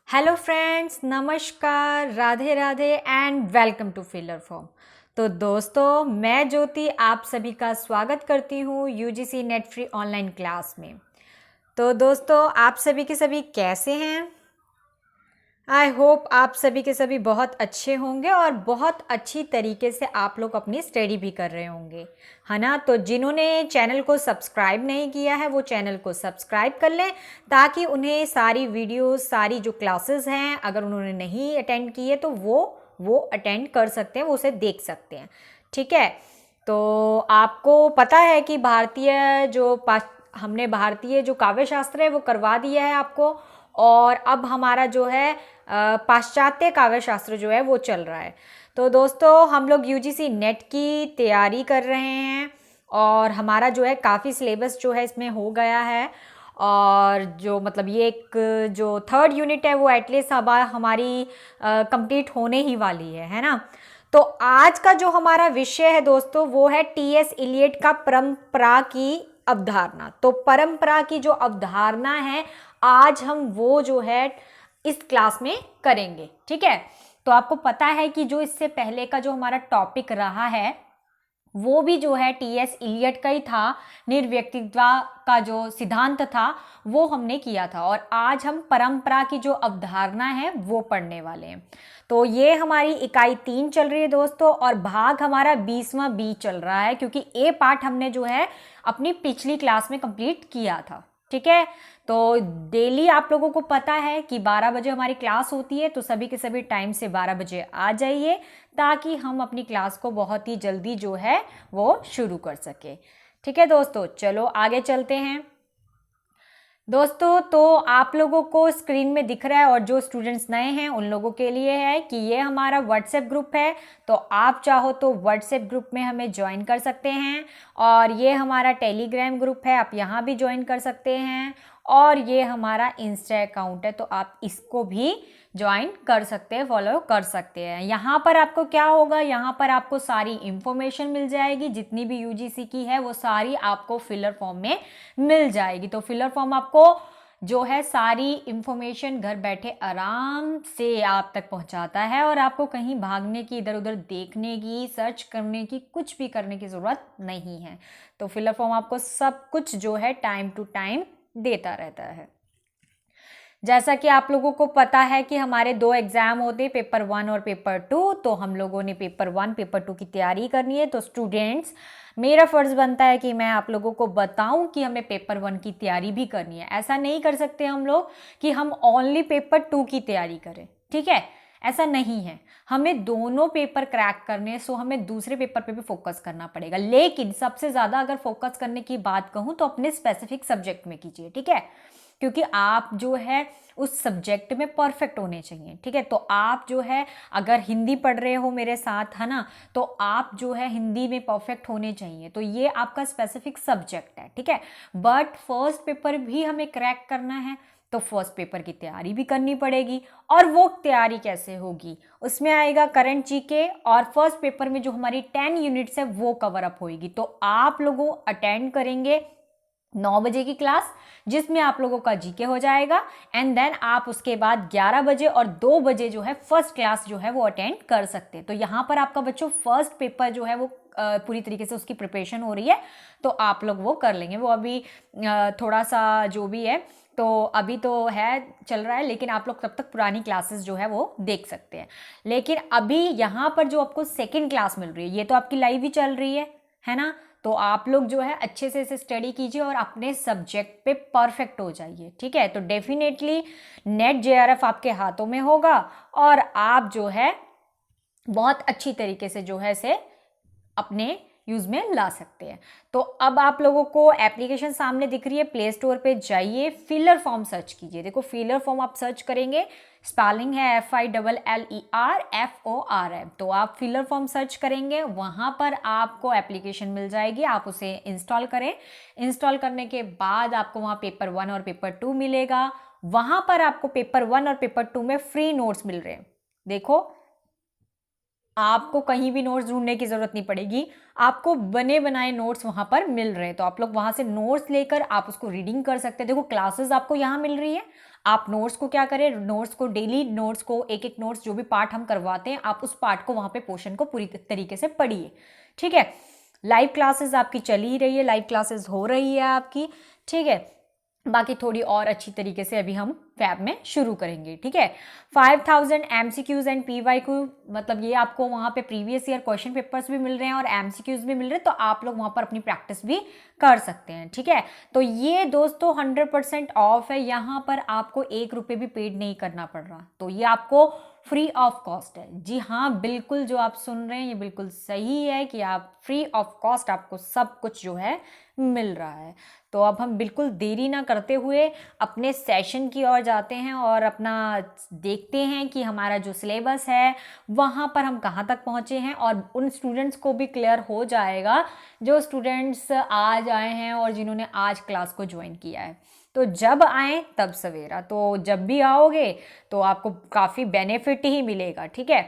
Hello friends, नमस्कार, Radhe Radhe and welcome to filler form. तो दोस्तों, मैं ज्योति आप सभी का स्वागत करती हूँ UGC net free online class में। तो दोस्तों, आप सभी के सभी कैसे हैं? आई होप आप सभी के सभी बहुत अच्छे होंगे और बहुत अच्छी तरीके से आप लोग अपनी स्टडी भी कर रहे होंगे, है ना। तो जिन्होंने चैनल को सब्सक्राइब नहीं किया है वो चैनल को सब्सक्राइब कर लें, ताकि उन्हें सारी वीडियोस, सारी जो क्लासेस हैं, अगर उन्होंने नहीं अटेंड की है तो वो अटेंड कर सकते हैं, वो उसे देख सकते हैं। ठीक है। तो आपको पता है कि हमने भारतीय जो काव्य शास्त्र है वो करवा दिया है आपको, और अब हमारा जो है पाश्चात्य काव्य शास्त्र जो है वो चल रहा है। तो दोस्तों, हम लोग यूजीसी नेट की तैयारी कर रहे हैं और हमारा जो है काफ़ी सिलेबस जो है इसमें हो गया है। और जो मतलब ये एक जो थर्ड यूनिट है वो एटलीस्ट अब हमारी कंप्लीट होने ही वाली है ना। तो आज का जो हमारा विषय है दोस्तों वो है टीएस इलियट का परंपरा की अवधारणा। तो परंपरा की जो अवधारणा है आज हम वो जो है इस क्लास में करेंगे। ठीक है। तो आपको पता है कि जो इससे पहले का जो हमारा टॉपिक रहा है वो भी जो है टीएस इलियट का ही था। निर्व्यक्तित्व का जो सिद्धांत था वो हमने किया था, और आज हम परंपरा की जो अवधारणा है वो पढ़ने वाले हैं। तो ये हमारी इकाई 3 चल रही है दोस्तों, और भाग हमारा 20वां बी चल रहा है, क्योंकि ए पार्ट हमने जो है अपनी पिछली क्लास में कंप्लीट किया था। ठीक है। तो डेली आप लोगों को पता है कि 12 बजे हमारी क्लास होती है, तो सभी के सभी टाइम से 12 बजे आ जाइए, ताकि हम अपनी क्लास को बहुत ही जल्दी जो है वो शुरू कर सके। ठीक है दोस्तों, चलो आगे चलते हैं। दोस्तों, तो आप लोगों को स्क्रीन में दिख रहा है, और जो स्टूडेंट्स नए हैं उन लोगों के लिए है कि ये हमारा व्हाट्सएप ग्रुप है। तो आप चाहो तो व्हाट्सएप ग्रुप में हमें ज्वाइन कर सकते हैं, और ये हमारा टेलीग्राम ग्रुप है, आप यहाँ भी ज्वाइन कर सकते हैं, और ये हमारा इंस्टा अकाउंट है, तो आप इसको भी ज्वाइन कर सकते हैं, फॉलो कर सकते हैं। यहाँ पर आपको क्या होगा, यहाँ पर आपको सारी इंफॉर्मेशन मिल जाएगी, जितनी भी यूजीसी की है वो सारी आपको फिलर फॉर्म में मिल जाएगी। तो फिलर फॉर्म आपको जो है सारी इंफॉर्मेशन घर बैठे आराम से आप तक पहुंचाता है, और आपको कहीं भागने की, इधर उधर देखने की, सर्च करने की, कुछ भी करने की ज़रूरत नहीं है। तो फिलर फॉर्म आपको सब कुछ जो है टाइम टू टाइम देता रहता है। जैसा कि आप लोगों को पता है कि हमारे 2 एग्जाम होते हैं, पेपर 1 और पेपर 2। तो हम लोगों ने पेपर 1 पेपर 2 की तैयारी करनी है। तो स्टूडेंट्स, मेरा फर्ज बनता है कि मैं आप लोगों को बताऊं कि हमें पेपर 1 की तैयारी भी करनी है। ऐसा नहीं कर सकते हम लोग कि हम ओनली पेपर 2 की तैयारी करें। ठीक है, ऐसा नहीं है। हमें दोनों पेपर क्रैक करने, सो हमें दूसरे पेपर पे भी फोकस करना पड़ेगा। लेकिन सबसे ज़्यादा अगर फोकस करने की बात कहूँ तो अपने स्पेसिफिक सब्जेक्ट में कीजिए। ठीक है, क्योंकि आप जो है उस सब्जेक्ट में परफेक्ट होने चाहिए। ठीक है। तो आप जो है अगर हिंदी पढ़ रहे हो मेरे साथ, है ना, तो आप जो है हिंदी में परफेक्ट होने चाहिए। तो ये आपका स्पेसिफिक सब्जेक्ट है। ठीक है। बट फर्स्ट पेपर भी हमें क्रैक करना है, तो फर्स्ट पेपर की तैयारी भी करनी पड़ेगी। और वो तैयारी कैसे होगी, उसमें आएगा करंट जीके, और फर्स्ट पेपर में जो हमारी 10 यूनिट्स है वो कवर अप होगी। तो आप लोगों अटेंड करेंगे 9 बजे की क्लास, जिसमें आप लोगों का जीके हो जाएगा, एंड देन आप उसके बाद 11 बजे और 2 बजे जो है फर्स्ट क्लास जो है वो अटेंड कर सकते हैं। तो यहाँ पर आपका बच्चों फर्स्ट पेपर जो है वो पूरी तरीके से उसकी प्रिपरेशन हो रही है, तो आप लोग वो कर लेंगे। वो अभी थोड़ा सा जो भी है, तो अभी तो है चल रहा है, लेकिन आप लोग तब तक पुरानी क्लासेस जो है वो देख सकते हैं। लेकिन अभी यहाँ पर जो आपको सेकेंड क्लास मिल रही है, ये तो आपकी लाइव ही चल रही है ना। तो आप लोग जो है अच्छे से इसे स्टडी कीजिए और अपने सब्जेक्ट पे परफेक्ट हो जाइए। ठीक है। तो डेफिनेटली नेट जेआरएफ आपके हाथों में होगा, और आप जो है बहुत अच्छी तरीके से जो है इसे अपने यूज में ला सकते हैं। तो अब आप लोगों को एप्लीकेशन सामने दिख रही है, प्ले स्टोर पे जाइए, फिलर फॉर्म सर्च कीजिए। देखो, फिलर फॉर्म आप सर्च करेंगे, स्पेलिंग है FILLERFORM। तो आप फिलर फॉर्म सर्च करेंगे, वहां पर आपको एप्लीकेशन मिल जाएगी, आप उसे इंस्टॉल करें। इंस्टॉल करने के बाद आपको वहां पेपर 1 और पेपर 2 मिलेगा। वहां पर आपको पेपर 1 और पेपर 2 में फ्री नोट्स मिल रहे हैं। देखो, आपको कहीं भी नोट्स ढूंढने की जरूरत नहीं पड़ेगी, आपको बने बनाए नोट्स वहां पर मिल रहे हैं। तो आप लोग वहां से नोट्स लेकर आप उसको रीडिंग कर सकते हैं। देखो, क्लासेस आपको यहाँ मिल रही है, आप नोट्स को क्या करें, नोट्स को डेली, नोट्स को एक एक नोट्स जो भी पार्ट हम करवाते हैं आप उस पार्ट को वहाँ पे पोर्शन को पूरी तरीके से पढ़िए, ठीक है। लाइव क्लासेस आपकी चल ही रही है, लाइव क्लासेस हो रही है आपकी, ठीक है। बाकी थोड़ी और अच्छी तरीके से अभी हम फैब में शुरू करेंगे, ठीक है। 5000 MCQs एंड PYQ, मतलब ये आपको वहाँ पे प्रीवियस ईयर क्वेश्चन पेपर्स भी मिल रहे हैं और MCQs भी मिल रहे हैं, तो आप लोग वहाँ पर अपनी प्रैक्टिस भी कर सकते हैं, ठीक है। तो ये दोस्तों 100% ऑफ है, यहाँ पर आपको 1 रुपये भी पेड नहीं करना पड़ रहा, तो ये आपको फ्री ऑफ कॉस्ट है। जी हाँ, बिल्कुल जो आप सुन रहे हैं ये बिल्कुल सही है कि आप फ्री ऑफ कॉस्ट आपको सब कुछ जो है मिल रहा है। तो अब हम बिल्कुल देरी ना करते हुए अपने सेशन की ओर जाते हैं और अपना देखते हैं कि हमारा जो सिलेबस है वहाँ पर हम कहाँ तक पहुँचे हैं, और उन स्टूडेंट्स को भी क्लियर हो जाएगा जो स्टूडेंट्स आज आए हैं और जिन्होंने आज क्लास को ज्वाइन किया है। तो जब आए तब सवेरा, तो जब भी आओगे तो आपको काफ़ी बेनिफिट ही मिलेगा, ठीक है।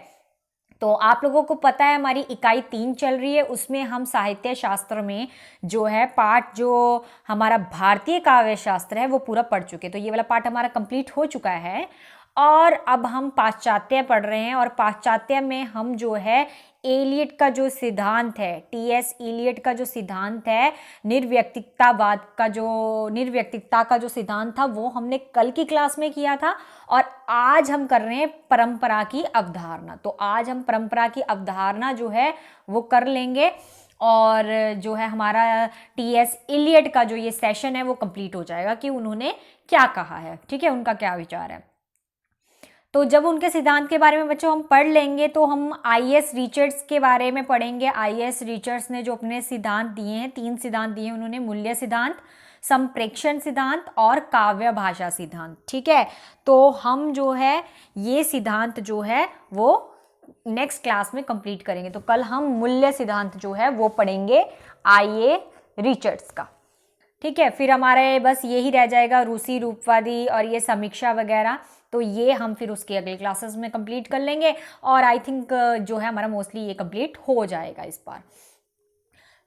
तो आप लोगों को पता है हमारी इकाई 3 चल रही है, उसमें हम साहित्य शास्त्र में जो है पार्ट जो हमारा भारतीय काव्य शास्त्र है वो पूरा पढ़ चुके, तो ये वाला पार्ट हमारा कंप्लीट हो चुका है। और अब हम पाश्चात्य पढ़ रहे हैं, और पाश्चात्य में हम जो है एलियट का जो सिद्धांत है, टीएस एलियट का जो सिद्धांत है, निर्व्यक्तिकतावाद का जो, निर्व्यक्तिकता का जो सिद्धांत था वो हमने कल की क्लास में किया था, और आज हम कर रहे हैं परंपरा की अवधारणा। तो आज हम परंपरा की अवधारणा जो है वो कर लेंगे, और जो है हमारा टीएस एलियट का जो ये सेशन है वो कंप्लीट हो जाएगा कि उन्होंने क्या कहा है, ठीक है, उनका क्या विचार है। तो जब उनके सिद्धांत के बारे में बच्चों हम पढ़ लेंगे तो हम आईएस रिचर्ड्स के बारे में पढ़ेंगे। आईएस रिचर्ड्स ने जो अपने सिद्धांत दिए हैं, 3 सिद्धांत दिए हैं उन्होंने, मूल्य सिद्धांत, संप्रेक्षण सिद्धांत और काव्य भाषा सिद्धांत, ठीक है। तो हम जो है ये सिद्धांत जो है वो नेक्स्ट क्लास में कंप्लीट करेंगे। तो कल हम मूल्य सिद्धांत जो है वो पढ़ेंगे आईए रिचर्ड्स का, ठीक है। फिर हमारे बस यही रह जाएगा रूसी रूपवादी और ये समीक्षा वगैरह, तो ये हम फिर उसके अगले क्लासेस में कंप्लीट कर लेंगे, और आई थिंक जो है हमारा मोस्टली ये कंप्लीट हो जाएगा इस बार।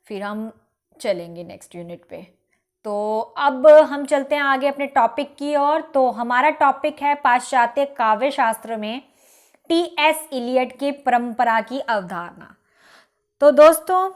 फिर हम चलेंगे नेक्स्ट यूनिट पे। तो अब हम चलते हैं आगे अपने टॉपिक की ओर। तो हमारा टॉपिक है पाश्चात्य काव्य शास्त्र में टीएस इलियट की परंपरा की अवधारणा। तो दोस्तों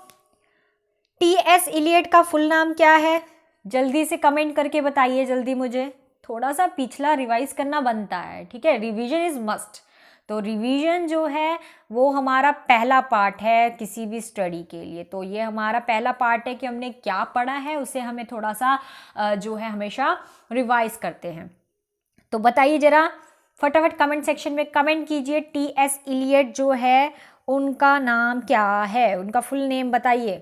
टीएस इलियट का फुल नाम क्या है, जल्दी से कमेंट करके बताइए, जल्दी, मुझे थोड़ा सा पिछला रिवाइज करना बनता है, ठीक है, रिवीजन इज मस्ट। तो रिवीजन जो है वो हमारा पहला पार्ट है किसी भी स्टडी के लिए। तो ये हमारा पहला पार्ट है कि हमने क्या पढ़ा है उसे हमें थोड़ा सा जो है हमेशा रिवाइज करते हैं। तो बताइए जरा फटाफट कमेंट सेक्शन में कमेंट कीजिए, टीएस इलियट जो है उनका नाम क्या है, उनका फुल नेम बताइए।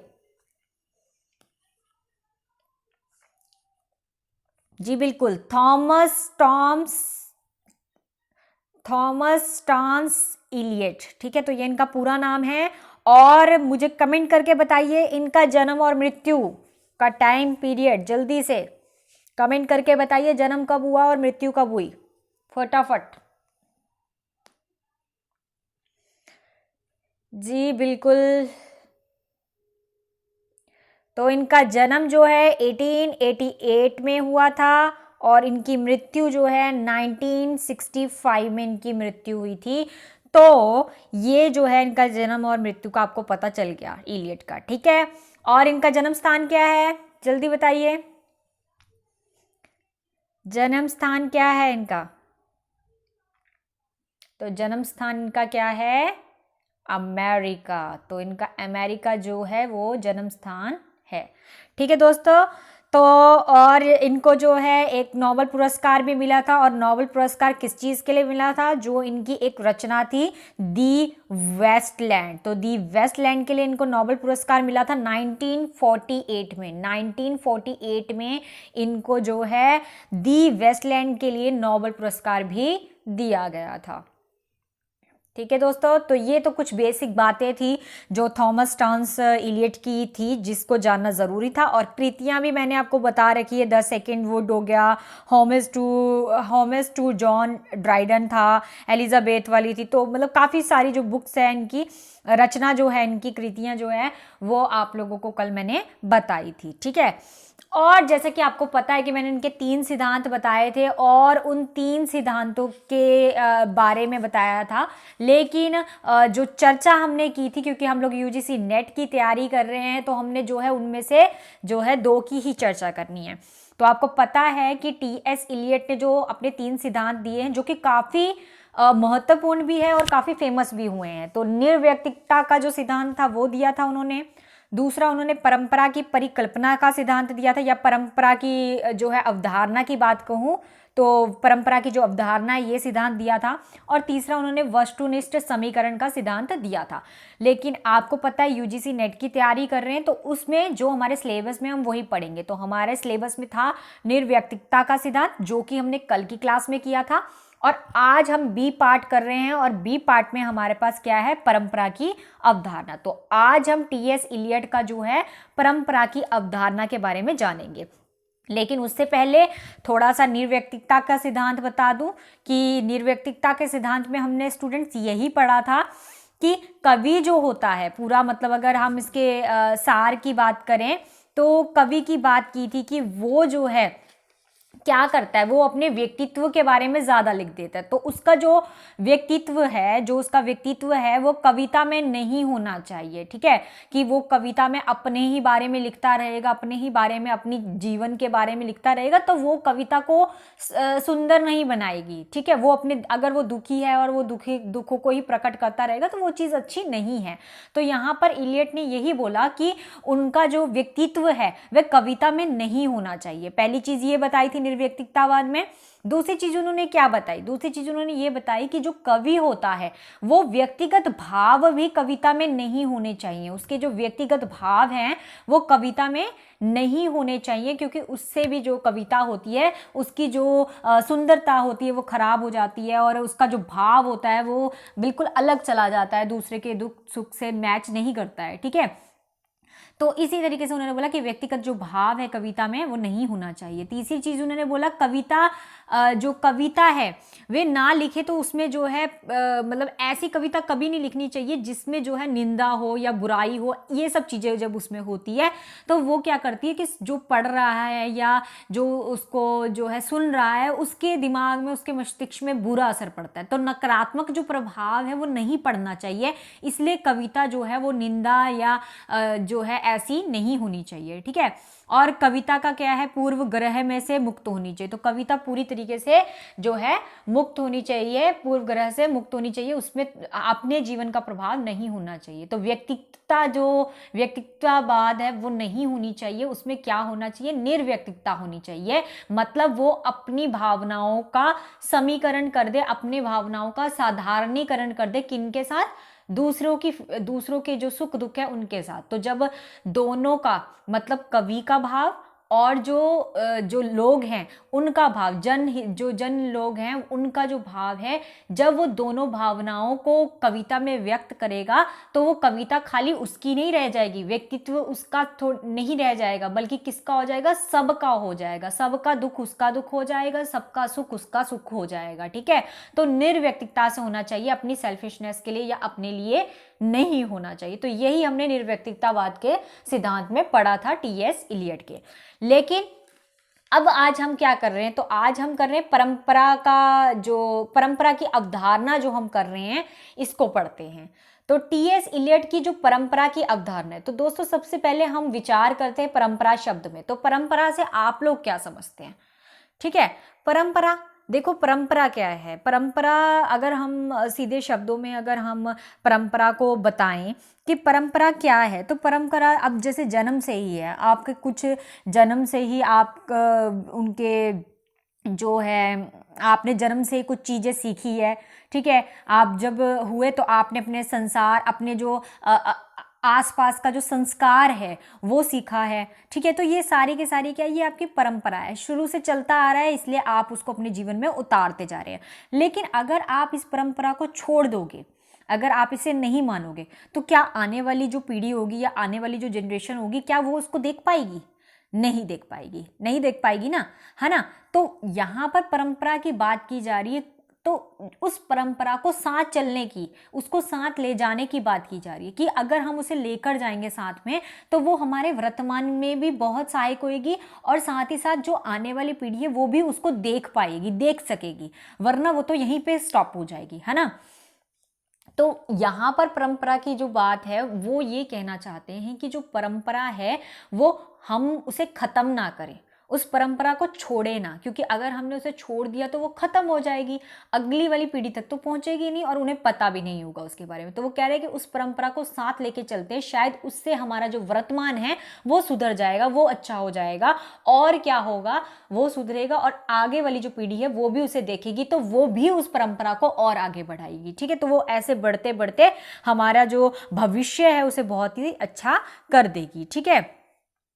जी बिल्कुल, थॉमस स्टान्स इलियट, ठीक है। तो ये इनका पूरा नाम है, और मुझे कमेंट करके बताइए इनका जन्म और मृत्यु का टाइम पीरियड, जल्दी से कमेंट करके बताइए जन्म कब हुआ और मृत्यु कब हुई, फटाफट। जी बिल्कुल, तो इनका जन्म जो है 1888 में हुआ था, और इनकी मृत्यु जो है 1965 में इनकी मृत्यु हुई थी। तो ये जो है इनका जन्म और मृत्यु का आपको पता चल गया इलियट का, ठीक है। और इनका जन्म स्थान क्या है, जल्दी बताइए, जन्म स्थान क्या है इनका। तो जन्म स्थान इनका क्या है, अमेरिका। तो इनका अमेरिका जो है वो जन्म स्थान है, ठीक है दोस्तों। तो और इनको जो है एक नोबेल पुरस्कार भी मिला था, और नोबेल पुरस्कार किस चीज़ के लिए मिला था, जो इनकी एक रचना थी दी वेस्टलैंड। तो दी वेस्टलैंड के लिए इनको नोबेल पुरस्कार मिला था 1948 में। 1948 में इनको जो है दी वेस्टलैंड के लिए नोबेल पुरस्कार भी दिया गया था, ठीक है दोस्तों। तो ये तो कुछ बेसिक बातें थी जो थॉमस स्टान्स इलियट की थी, जिसको जानना ज़रूरी था। और कृतियाँ भी मैंने आपको बता रखी है, द सेकेंड वुड हो गया, होमेस टू जॉन ड्राइडन था, एलिजाबेथ वाली थी। तो मतलब काफ़ी सारी जो बुक्स हैं इनकी रचना जो है, इनकी कृतियाँ जो है वो आप लोगों को कल मैंने बताई थी, ठीक है। और जैसे कि आपको पता है कि मैंने इनके 3 सिद्धांत बताए थे और उन 3 सिद्धांतों के बारे में बताया था। लेकिन जो चर्चा हमने की थी, क्योंकि हम लोग यूजीसी नेट की तैयारी कर रहे हैं, तो हमने जो है उनमें से जो है 2 की ही चर्चा करनी है। तो आपको पता है कि टी.एस. इलियट ने जो अपने 3 सिद्धांत दिए हैं, जो कि काफ़ी महत्वपूर्ण भी है और काफ़ी फेमस भी हुए हैं। तो निर्वैयक्तिकता का जो सिद्धांत था वो दिया था उन्होंने। दूसरा, उन्होंने परंपरा की परिकल्पना का सिद्धांत दिया था, या परंपरा की जो है अवधारणा की बात कहूँ तो परंपरा की जो अवधारणा है ये सिद्धांत दिया था। और तीसरा, उन्होंने वस्तुनिष्ठ समीकरण का सिद्धांत दिया था। लेकिन आपको पता है यूजीसी नेट की तैयारी कर रहे हैं, तो उसमें जो हमारे सिलेबस में हम वही पढ़ेंगे। तो हमारे सिलेबस में था निर्वैयक्तिकता का सिद्धांत, जो कि हमने कल की क्लास में किया था, और आज हम बी पार्ट कर रहे हैं, और बी पार्ट में हमारे पास क्या है, परंपरा की अवधारणा। तो आज हम टी.एस. इलियट का जो है परंपरा की अवधारणा के बारे में जानेंगे। लेकिन उससे पहले थोड़ा सा निर्वैयक्तिकता का सिद्धांत बता दूं कि निर्वैयक्तिकता के सिद्धांत में हमने स्टूडेंट्स यही पढ़ा था कि कवि जो होता है, पूरा मतलब अगर हम इसके सार की बात करें तो कवि की बात की थी कि वो जो है क्या करता है, वो अपने व्यक्तित्व के बारे में ज़्यादा लिख देता है। तो उसका जो व्यक्तित्व है, जो उसका व्यक्तित्व है वो कविता में नहीं होना चाहिए। ठीक है, कि वो कविता में अपने ही बारे में लिखता रहेगा, अपने ही बारे में, अपनी जीवन के बारे में लिखता रहेगा, तो वो कविता को सुंदर नहीं बनाएगी। ठीक है, वो अपने, अगर वो दुखी है और वो दुखों को ही प्रकट करता रहेगा तो वो चीज़ अच्छी नहीं है। तो यहाँ पर इलियट ने यही बोला कि उनका जो व्यक्तित्व है वह कविता में नहीं होना चाहिए। पहली चीज़ ये बताई थी निर्वैयक्तिकतावाद में। दूसरी चीज उन्होंने क्या बताई, दूसरी चीज उन्होंने ये बताई कि जो कवि होता है वो व्यक्तिगत भाव भी कविता में नहीं होने चाहिए। उसके जो व्यक्तिगत भाव हैं वो कविता में नहीं होने चाहिए, क्योंकि उससे भी जो कविता होती है उसकी जो सुंदरता होती है वो खराब हो जाती है, और उसका जो भाव होता है वो बिल्कुल अलग चला जाता है, दूसरे के दुख सुख से मैच नहीं करता है। ठीक है, तो इसी तरीके से उन्होंने बोला कि व्यक्तिगत जो भाव है कविता में वो नहीं होना चाहिए। तीसरी चीज उन्होंने बोला, कविता जो कविता है वे ना लिखे तो उसमें जो है मतलब ऐसी कविता कभी नहीं लिखनी चाहिए जिसमें जो है निंदा हो या बुराई हो। ये सब चीजें जब उसमें होती है तो वो क्या करती है कि जो पढ़ रहा है या जो उसको जो है सुन रहा है उसके दिमाग में, उसके मस्तिष्क में बुरा असर पड़ता है। तो नकारात्मक जो प्रभाव है वो नहीं पड़ना चाहिए, इसलिए कविता जो है वो निंदा या जो है ऐसी नहीं होनी चाहिए। ठीक है, और कविता का क्या है, पूर्व ग्रह में से मुक्त होनी चाहिए। तो कविता पूरी तरीके से जो है मुक्त होनी चाहिए, पूर्व ग्रह से मुक्त होनी चाहिए, उसमें अपने जीवन का प्रभाव नहीं होना चाहिए। तो व्यक्तित्वता, जो व्यक्तित्ववाद है वो नहीं होनी चाहिए, उसमें क्या होना चाहिए, निर्व्यक्तिकता होनी चाहिए। मतलब वो अपनी भावनाओं का समीकरण कर दे, अपनी भावनाओं का साधारणीकरण कर दे, किनके साथ, दूसरों के जो सुख दुख है उनके साथ। तो जब दोनों का मतलब कवि का भाव और जो लोग हैं उनका भाव, जन लोग हैं उनका जो भाव है, जब वो दोनों भावनाओं को कविता में व्यक्त करेगा तो वो कविता खाली उसकी नहीं रह जाएगी, व्यक्तित्व उसका नहीं रह जाएगा, बल्कि किसका हो जाएगा, सबका हो जाएगा। सबका दुख उसका दुख हो जाएगा, सबका सुख उसका सुख हो जाएगा। ठीक है, तो निर्व्यक्तिकता से होना चाहिए, अपनी सेल्फिशनेस के लिए या अपने लिए नहीं होना चाहिए। तो यही हमने निर्व्यक्तिकतावाद के सिद्धांत में पढ़ा था टी.एस. इलियट के। लेकिन अब आज हम क्या कर रहे हैं, तो आज हम कर रहे हैं परंपरा की अवधारणा जो हम कर रहे हैं इसको पढ़ते हैं। तो टी.एस. इलियट की जो परंपरा की अवधारणा है, तो दोस्तों सबसे पहले हम विचार करते हैं परंपरा शब्द में। तो परंपरा से आप लोग क्या समझते हैं? ठीक है, परंपरा, देखो परंपरा क्या है। परंपरा, अगर हम सीधे शब्दों में अगर हम परंपरा को बताएं कि परंपरा क्या है, तो परंपरा अब जैसे जन्म से ही है, आपके कुछ जन्म से ही आप उनके जो है, आपने जन्म से ही कुछ चीज़ें सीखी है। ठीक है, आप जब हुए तो आपने अपने संसार, अपने जो आसपास का जो संस्कार है वो सीखा है। ठीक है, तो ये सारी की सारी क्या, ये आपकी परंपरा है, शुरू से चलता आ रहा है, इसलिए आप उसको अपने जीवन में उतारते जा रहे हैं। लेकिन अगर आप इस परंपरा को छोड़ दोगे, अगर आप इसे नहीं मानोगे, तो क्या आने वाली जो पीढ़ी होगी या आने वाली जो जनरेशन होगी, क्या वो उसको देख पाएगी? नहीं देख पाएगी, नहीं देख पाएगी ना, है ना। तो यहाँ पर परंपरा की बात की जा रही है, तो उस परंपरा को साथ चलने की, उसको साथ ले जाने की बात की जा रही है कि अगर हम उसे लेकर जाएंगे साथ में तो वो हमारे वर्तमान में भी बहुत सहायक होगी और साथ ही साथ जो आने वाली पीढ़ी है वो भी उसको देख पाएगी, देख सकेगी, वरना वो तो यहीं पे स्टॉप हो जाएगी, है ना। तो यहाँ पर परंपरा की जो बात है वो ये कहना चाहते हैं कि जो परंपरा है वो हम उसे खत्म ना करें, उस परंपरा को छोड़े ना, क्योंकि अगर हमने उसे छोड़ दिया तो वो खत्म हो जाएगी, अगली वाली पीढ़ी तक तो पहुंचेगी नहीं और उन्हें पता भी नहीं होगा उसके बारे में। तो वो कह रहे हैं कि उस परंपरा को साथ लेके चलते हैं, शायद उससे हमारा जो वर्तमान है वो सुधर जाएगा, वो अच्छा हो जाएगा, और क्या होगा, वो सुधरेगा और आगे वाली जो पीढ़ी है वो भी उसे देखेगी तो वो भी उस परंपरा को और आगे बढ़ाएगी। ठीक है, तो वो ऐसे बढ़ते बढ़ते हमारा जो भविष्य है उसे बहुत ही अच्छा कर देगी। ठीक है,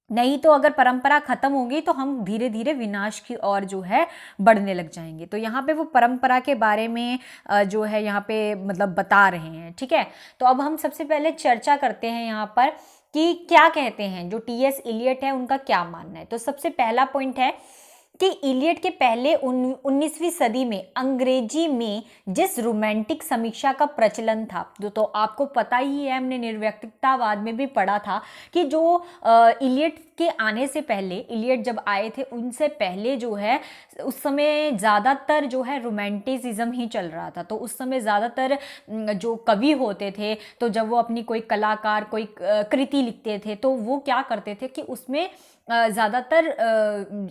नहीं तो अगर परंपरा खत्म होगी तो हम धीरे धीरे विनाश की ओर जो है बढ़ने लग जाएंगे। तो यहाँ पे वो परंपरा के बारे में जो है यहाँ पे मतलब बता रहे हैं। ठीक है, तो अब हम सबसे पहले चर्चा करते हैं यहाँ पर कि क्या कहते हैं जो टी.एस. इलियट है उनका क्या मानना है। तो सबसे पहला पॉइंट है कि इलियट के पहले 19वीं सदी में अंग्रेजी में जिस रोमांटिक समीक्षा का प्रचलन था, जो तो आपको पता ही है, हमने निर्व्यक्तिकतावाद में भी पढ़ा था कि जो इलियट के आने से पहले, इलियट जब आए थे उनसे पहले जो है उस समय ज़्यादातर जो है रोमांटिसिज्म ही चल रहा था। तो उस समय ज़्यादातर जो कवि होते थे तो जब वो अपनी कोई कलाकार कोई कृति लिखते थे तो वो क्या करते थे कि उसमें ज़्यादातर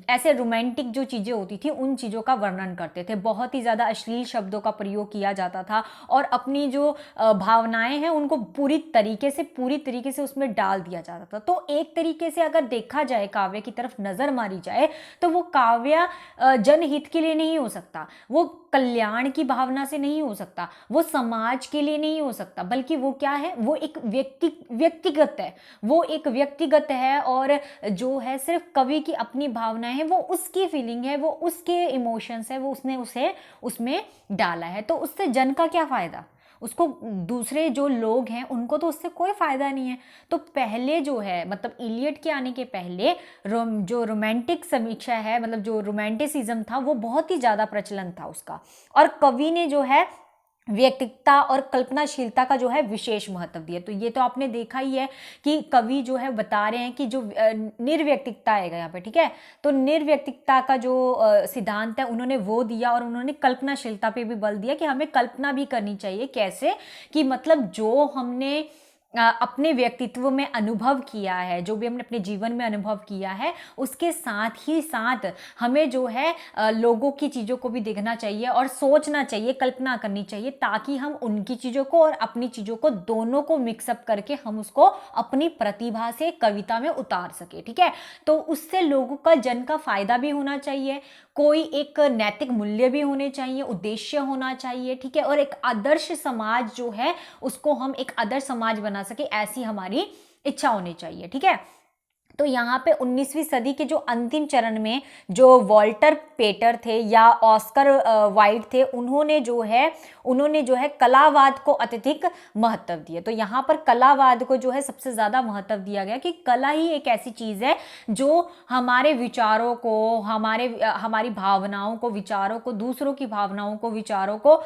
ऐसे रोमांटिक जो चीज़ें होती थी उन चीज़ों का वर्णन करते थे, बहुत ही ज़्यादा अश्लील शब्दों का प्रयोग किया जाता था और अपनी जो भावनाएं हैं उनको पूरी तरीके से उसमें डाल दिया जाता था। तो एक तरीके से अगर देखा जाए, काव्य की तरफ नज़र मारी जाए तो वो काव्य जनहित के लिए नहीं हो सकता, वो कल्याण की भावना से नहीं हो सकता, वो समाज के लिए नहीं हो सकता, बल्कि वो क्या है, वो एक व्यक्तिगत है, वो एक व्यक्तिगत है और जो है सिर्फ कवि की अपनी भावनाएं हैं, वो उसकी फीलिंग है, वो उसके इमोशंस है, वो उसने उसे उसमें डाला है। तो उससे जन का क्या फायदा, उसको दूसरे जो लोग हैं उनको तो उससे कोई फायदा नहीं है। तो पहले जो है मतलब इलियट के आने के पहले जो रोमांटिक समीक्षा है, मतलब जो रोमांटिसिज्म था वो बहुत ही ज़्यादा प्रचलन था उसका, और कवि ने जो है व्यक्तिकता और कल्पनाशीलता का जो है विशेष महत्व दिया। तो ये तो आपने देखा ही है कि कवि जो है बता रहे हैं कि जो निर्व्यक्तिकता आएगा यहाँ पे, ठीक है, तो निर्व्यक्तिकता का जो सिद्धांत है उन्होंने वो दिया और उन्होंने कल्पनाशीलता पे भी बल दिया कि हमें कल्पना भी करनी चाहिए। कैसे कि मतलब जो हमने अपने व्यक्तित्व में अनुभव किया है, जो भी हमने अपने जीवन में अनुभव किया है, उसके साथ ही साथ हमें जो है लोगों की चीज़ों को भी देखना चाहिए और सोचना चाहिए, कल्पना करनी चाहिए, ताकि हम उनकी चीज़ों को और अपनी चीज़ों को दोनों को मिक्सअप करके हम उसको अपनी प्रतिभा से कविता में उतार सके। ठीक है, तो उससे लोगों का जन का फायदा भी होना चाहिए, कोई एक नैतिक मूल्य भी होने चाहिए, उद्देश्य होना चाहिए। ठीक है, और एक आदर्श समाज जो है उसको हम एक आदर्श समाज बना सके, ऐसी हमारी इच्छा होनी चाहिए। ठीक है, तो यहाँ पे 19वीं सदी के जो अंतिम चरण में जो वॉल्टर पेटर थे या ऑस्कर वाइल्ड थे, उन्होंने जो है कलावाद को अत्यधिक महत्व दिया। तो यहाँ पर कलावाद को जो है सबसे ज़्यादा महत्व दिया गया कि कला ही एक ऐसी चीज़ है जो हमारे विचारों को, हमारी भावनाओं को, विचारों को, दूसरों की भावनाओं को, विचारों को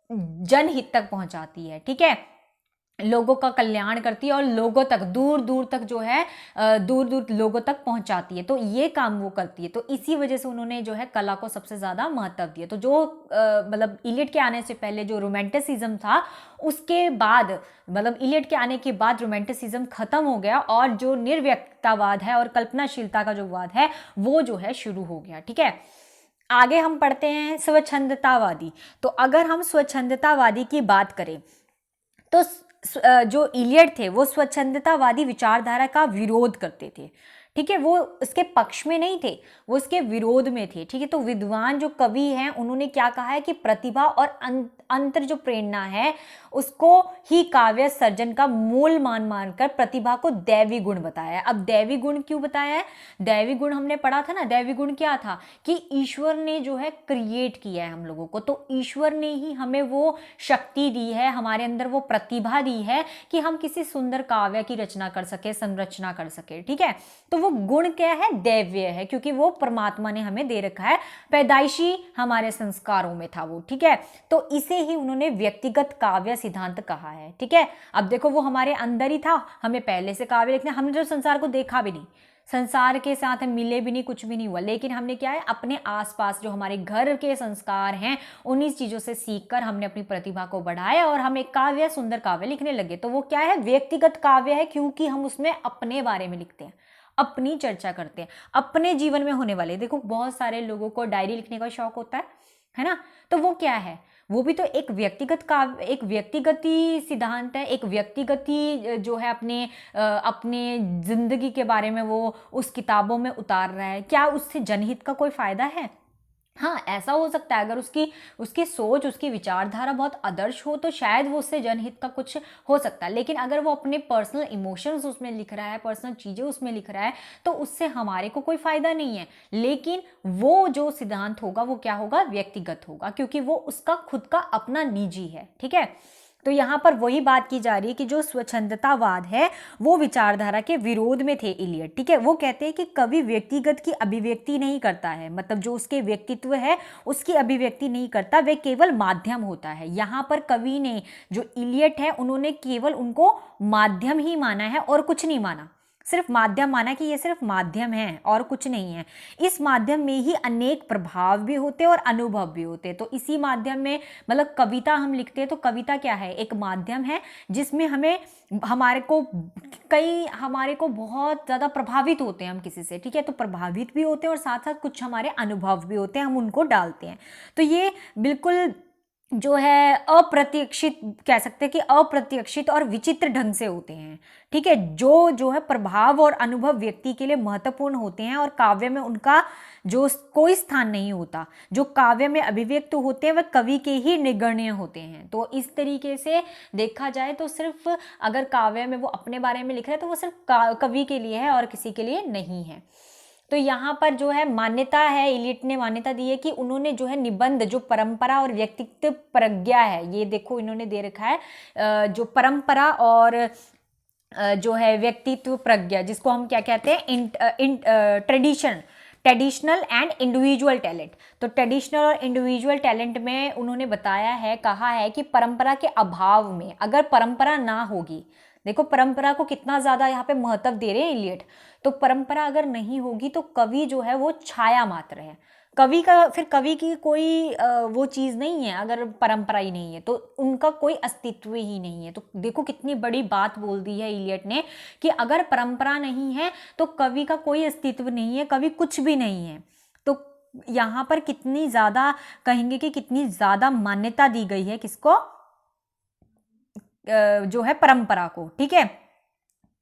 जनहित तक पहुँचाती है। ठीक है, लोगों का कल्याण करती है और लोगों तक, दूर दूर तक जो है दूर दूर लोगों तक पहुंचाती है। तो ये काम वो करती है। तो इसी वजह से उन्होंने जो है कला को सबसे ज़्यादा महत्व दिया। तो जो मतलब इलियट के आने से पहले जो रोमांटिसिज्म था, उसके बाद मतलब इलियट के आने के बाद रोमांटिसिज्म खत्म हो गया और जो निर्व्यक्तिकतावाद है और कल्पनाशीलता का जो वाद है वो जो है शुरू हो गया। ठीक है, आगे हम पढ़ते हैं स्वच्छंदतावादी। तो अगर हम स्वच्छंदतावादी की बात करें तो जो इलियट थे वो स्वच्छंदतावादी विचारधारा का विरोध करते थे। ठीक है, वो इसके पक्ष में नहीं थे, वो इसके विरोध में थे। ठीक है, तो विद्वान जो कवि हैं उन्होंने क्या कहा है कि प्रतिभा और अंतर जो प्रेरणा है उसको ही काव्य सर्जन का मूल मानकर प्रतिभा को दैवी गुण बताया है। अब दैवी गुण क्यों बताया है? दैवी गुण हमने पढ़ा था ना, दैवी गुण क्या था कि ईश्वर ने जो है क्रिएट किया है हम लोगों को, तो ईश्वर ने ही हमें वो शक्ति दी है, हमारे अंदर वो प्रतिभा दी है कि हम किसी सुंदर काव्य की रचना कर सके, संरचना कर सके। ठीक है, तो वो गुण क्या है, दैव्य है, क्योंकि वो परमात्मा ने हमें दे रखा है, पैदाइशी हमारे संस्कारों में था वो, ठीक है। तो इसे ही उन्होंने व्यक्तिगत काव्य सिद्धांत कहा है, ठीक है। अब देखो वो हमारे अंदर ही था, हमें पहले से काव्य लिखना, हमने जो संसार को देखा भी नहीं, संसार के साथ मिले भी नहीं, कुछ भी नहीं हुआ, लेकिन हमने क्या है, अपने आसपास जो हमारे घर के संस्कार हैं उन्हीं चीज़ों से सीखकर हमने अपनी प्रतिभा को बढ़ाया और हम एक काव्य, सुंदर काव्य लिखने लगे। तो वो क्या है, व्यक्तिगत काव्य है, क्योंकि हम उसमें अपने बारे में लिखते हैं, अपनी चर्चा करते हैं, अपने जीवन में होने वाले। देखो बहुत सारे लोगों को डायरी लिखने का शौक होता है ना, तो वो क्या है, वो भी तो एक व्यक्तिगत काव्य, एक व्यक्तिगत ही सिद्धांत है, एक व्यक्तिगत ही जो है अपने जिंदगी के बारे में वो उस किताबों में उतार रहा है। क्या उससे जनहित का कोई फायदा है? हाँ, ऐसा हो सकता है, अगर उसकी उसकी सोच, उसकी विचारधारा बहुत आदर्श हो तो शायद वो उससे जनहित का कुछ हो सकता है, लेकिन अगर वो अपने पर्सनल इमोशंस उसमें लिख रहा है, पर्सनल चीज़ें उसमें लिख रहा है, तो उससे हमारे को कोई फायदा नहीं है। लेकिन वो जो सिद्धांत होगा वो क्या होगा, व्यक्तिगत होगा, क्योंकि वो उसका खुद का अपना निजी है, ठीक है। तो यहाँ पर वही बात की जा रही है कि जो स्वच्छंदतावाद है वो विचारधारा के विरोध में थे इलियट, ठीक है। वो कहते हैं कि कवि व्यक्तिगत की अभिव्यक्ति नहीं करता है, मतलब जो उसके व्यक्तित्व है उसकी अभिव्यक्ति नहीं करता, वे केवल माध्यम होता है। यहाँ पर कवि ने, जो इलियट है, उन्होंने केवल उनको माध्यम ही माना है और कुछ नहीं माना, सिर्फ माध्यम माना कि ये सिर्फ माध्यम है और कुछ नहीं है। इस माध्यम में ही अनेक प्रभाव भी होते और अनुभव भी होते। तो इसी माध्यम में, मतलब कविता हम लिखते हैं तो कविता क्या है, एक माध्यम है जिसमें हमारे को बहुत ज़्यादा प्रभावित होते हैं हम किसी से, ठीक है। तो प्रभावित भी होते हैं और साथ साथ कुछ हमारे अनुभव भी होते हैं, हम उनको डालते हैं। तो ये बिल्कुल जो है अप्रत्याशित, कह सकते हैं कि अप्रत्याशित और विचित्र ढंग से होते हैं, ठीक है। जो है प्रभाव और अनुभव व्यक्ति के लिए महत्वपूर्ण होते हैं और काव्य में उनका जो कोई स्थान नहीं होता। जो काव्य में अभिव्यक्त होते हैं वह कवि के ही निगण्य होते हैं। तो इस तरीके से देखा जाए तो सिर्फ अगर काव्य में वो अपने बारे में लिख रहे हैं तो वो सिर्फ कवि के लिए है और किसी के लिए नहीं है। तो यहाँ पर जो है मान्यता है, इलियट ने मान्यता दी है कि उन्होंने जो है निबंध, जो परंपरा और व्यक्तित्व प्रज्ञा है, ये देखो इन्होंने दे रखा है, जो परंपरा और जो है व्यक्तित्व प्रज्ञा, जिसको हम क्या कहते हैं, ट्रेडिशनल एंड इंडिविजुअल टैलेंट। तो ट्रेडिशनल और इंडिविजुअल टैलेंट में उन्होंने बताया है, कहा है कि परंपरा के अभाव में, अगर परंपरा ना होगी, देखो परंपरा को कितना ज़्यादा यहाँ पे महत्व दे रहे हैं इलियट, तो परंपरा अगर नहीं होगी तो कवि जो है वो छाया मात्र है। कवि की कोई वो चीज़ नहीं है, अगर परंपरा ही नहीं है तो उनका कोई अस्तित्व ही नहीं है। तो देखो कितनी बड़ी बात बोल दी है इलियट ने कि अगर परंपरा नहीं है तो कवि का कोई अस्तित्व नहीं है, कवि कुछ भी नहीं है। तो यहाँ पर कितनी ज़्यादा, कहेंगे कि कितनी ज़्यादा मान्यता दी गई है किसको, जो है परंपरा को, ठीक है।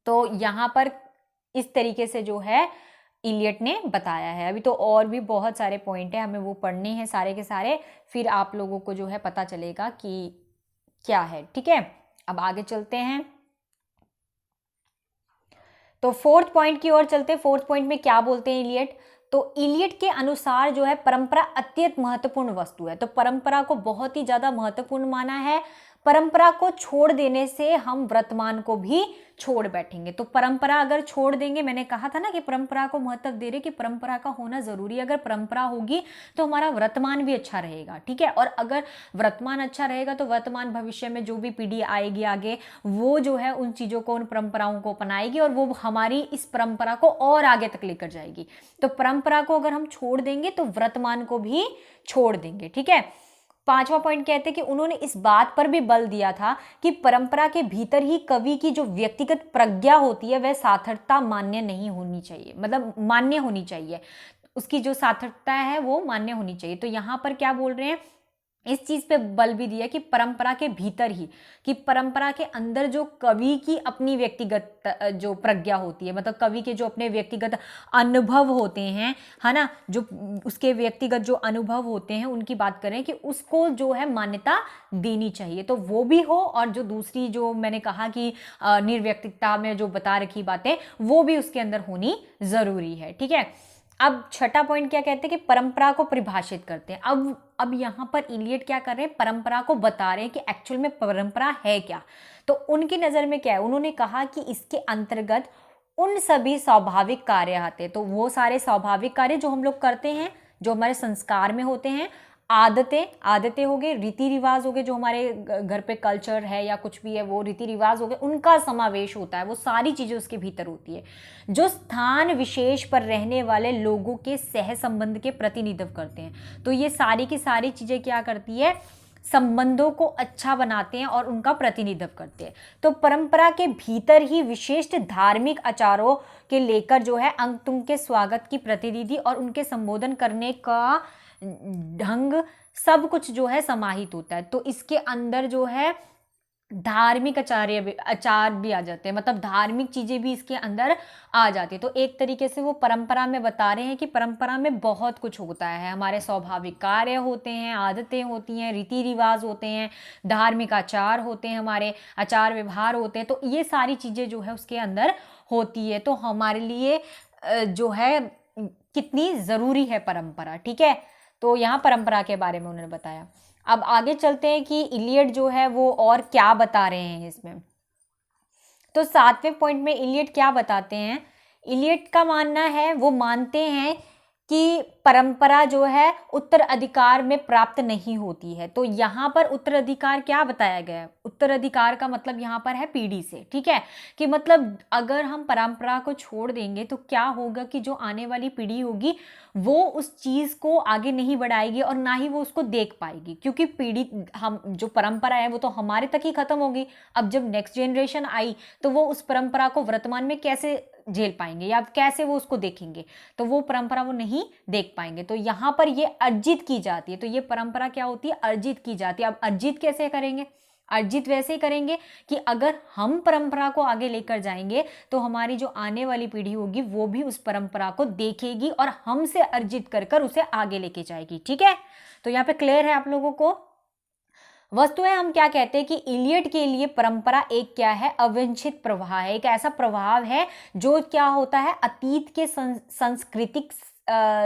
तो यहाँ पर इस तरीके से जो है इलियट ने बताया है। अभी तो और भी बहुत सारे पॉइंट हैं, हमें वो पढ़ने हैं सारे के सारे, फिर आप लोगों को जो है पता चलेगा कि क्या है, ठीक है। अब आगे चलते हैं, तो फोर्थ पॉइंट की ओर चलते हैं। फोर्थ पॉइंट में क्या बोलते हैं इलियट, तो इलियट के अनुसार जो है परंपरा अत्यंत महत्वपूर्ण वस्तु है। तो परंपरा को बहुत ही ज्यादा महत्वपूर्ण माना है। परंपरा को छोड़ देने से हम वर्तमान को भी छोड़ बैठेंगे। तो परंपरा अगर छोड़ देंगे, मैंने कहा था ना कि परंपरा को महत्व दे रहे कि परंपरा का होना जरूरी है। अगर परंपरा होगी तो हमारा वर्तमान भी अच्छा रहेगा, ठीक है। और अगर वर्तमान अच्छा रहेगा तो वर्तमान भविष्य में जो भी पीढ़ी आएगी आगे, वो जो है उन चीजों को, उन परंपराओं को अपनाएगी और वो हमारी इस परंपरा को और आगे तक लेकर जाएगी। तो परंपरा को अगर हम छोड़ देंगे तो वर्तमान को भी छोड़ देंगे, ठीक है। पांचवा पॉइंट कहते हैं कि उन्होंने इस बात पर भी बल दिया था कि परंपरा के भीतर ही कवि की जो व्यक्तिगत प्रज्ञा होती है वह सार्थकता मान्य नहीं होनी चाहिए, मतलब मान्य होनी चाहिए, उसकी जो सार्थकता है वो मान्य होनी चाहिए। तो यहां पर क्या बोल रहे हैं, इस चीज पे बल भी दिया कि परंपरा के भीतर ही, कि परंपरा के अंदर जो कवि की अपनी व्यक्तिगत जो प्रज्ञा होती है, मतलब कवि के जो अपने व्यक्तिगत अनुभव होते हैं, है ना, जो उसके व्यक्तिगत जो अनुभव होते हैं उनकी बात करें कि उसको जो है मान्यता देनी चाहिए, तो वो भी हो। और जो दूसरी जो मैंने कहा कि निर्व्यक्तिकता में जो बता रखी बातें, वो भी उसके अंदर होनी जरूरी है, ठीक है। अब छठा पॉइंट क्या कहते हैं कि परंपरा को परिभाषित करते हैं। अब यहाँ पर इलियट क्या कर रहे हैं, परंपरा को बता रहे हैं कि एक्चुअल में परंपरा है क्या। तो उनकी नजर में क्या है, उन्होंने कहा कि इसके अंतर्गत उन सभी स्वाभाविक कार्य आते हैं। तो वो सारे स्वाभाविक कार्य जो हम लोग करते हैं, जो हमारे संस्कार में होते हैं, आदतें हो गए, रीति रिवाज हो गए, जो हमारे घर पे कल्चर है या कुछ भी है वो रीति रिवाज हो गए, उनका समावेश होता है, वो सारी चीजें उसके भीतर होती है, जो स्थान विशेष पर रहने वाले लोगों के सह संबंध के प्रतिनिधित्व करते हैं। तो ये सारी की सारी चीजें क्या करती है, संबंधों को अच्छा बनाते हैं और उनका प्रतिनिधित्व करते हैं। तो परंपरा के भीतर ही विशिष्ट धार्मिक आचारों के लेकर जो है अंग तुंग के स्वागत की प्रतिनिधि और उनके संबोधन करने का ढंग सब कुछ जो है समाहित होता है। तो इसके अंदर जो है धार्मिक आचार भी आ जाते हैं, मतलब धार्मिक चीजें भी इसके अंदर आ जाती है। तो एक तरीके से वो परंपरा में बता रहे हैं कि परंपरा में बहुत कुछ होता है, हमारे स्वाभाविक कार्य होते हैं, आदतें होती हैं, रीति रिवाज होते हैं, धार्मिक आचार होते हैं, हमारे आचार व्यवहार होते हैं। तो ये सारी चीजें जो है उसके अंदर होती है। तो हमारे लिए जो है कितनी जरूरी है परंपरा, ठीक है। तो यहाँ परंपरा के बारे में उन्होंने बताया। अब आगे चलते हैं कि इलियट जो है वो और क्या बता रहे हैं इसमें। तो 7वें पॉइंट में इलियट क्या बताते हैं, इलियट का मानना है, वो मानते हैं कि परंपरा जो है उत्तराधिकार में प्राप्त नहीं होती है। तो यहाँ पर उत्तराधिकार क्या बताया गया है, उत्तराधिकार का मतलब यहाँ पर है पीढ़ी से, ठीक है, कि मतलब अगर हम परंपरा को छोड़ देंगे तो क्या होगा कि जो आने वाली पीढ़ी होगी वो उस चीज को आगे नहीं बढ़ाएगी और ना ही वो उसको देख पाएगी, क्योंकि पीढ़ी हम जो परंपरा है वो तो हमारे तक ही खत्म होगी। अब जब नेक्स्ट जनरेशन आई तो वो उस परंपरा को वर्तमान में कैसे झेल पाएंगे या कैसे वो उसको देखेंगे, तो वो परंपरा वो नहीं देख पाएंगे। तो यहाँ पर ये अर्जित की जाती है। तो ये परंपरा क्या होती है, अर्जित की जाती है। अब अर्जित कैसे करेंगे, अर्जित वैसे ही करेंगे कि अगर हम परंपरा को आगे लेकर जाएंगे तो हमारी जो आने वाली पीढ़ी होगी वो भी उस परंपरा को देखेगी और हमसे अर्जित कर कर उसे आगे लेके जाएगी, ठीक है। तो यहाँ पे क्लियर है आप लोगों को। वस्तु है, हम क्या कहते हैं कि इलियट के लिए परंपरा एक क्या है, अवांछित प्रवाह है, एक ऐसा प्रभाव है जो क्या होता है, अतीत के सांस्कृतिक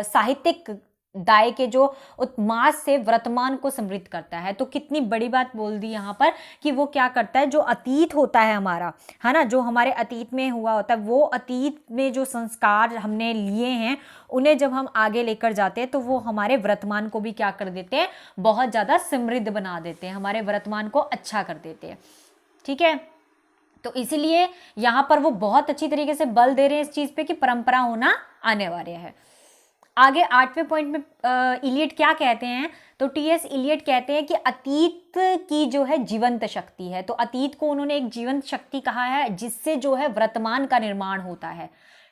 साहित्यिक दाय के जो उत्मास से वर्तमान को समृद्ध करता है। तो कितनी बड़ी बात बोल दी यहाँ पर कि वो क्या करता है, जो अतीत होता है हमारा, है ना, जो हमारे अतीत में हुआ होता है, वो अतीत में जो संस्कार हमने लिए हैं उन्हें जब हम आगे लेकर जाते हैं तो वो हमारे वर्तमान को भी क्या कर देते हैं, बहुत ज़्यादा समृद्ध बना देते हैं, हमारे वर्तमान को अच्छा कर देते हैं, ठीक है। तो इसीलिए यहाँ पर वो बहुत अच्छी तरीके से बल दे रहे हैं इस चीज़ पे कि परंपरा होना अनिवार्य है। आगे 8वें पॉइंट में इलियट क्या कहते हैं, तो टीएस इलियट कहते हैं कि अतीत की जो है जीवंत शक्ति है। तो अतीत को उन्होंने एक जीवंत शक्ति कहा है जिससे जो है वर्तमान का निर्माण होता है,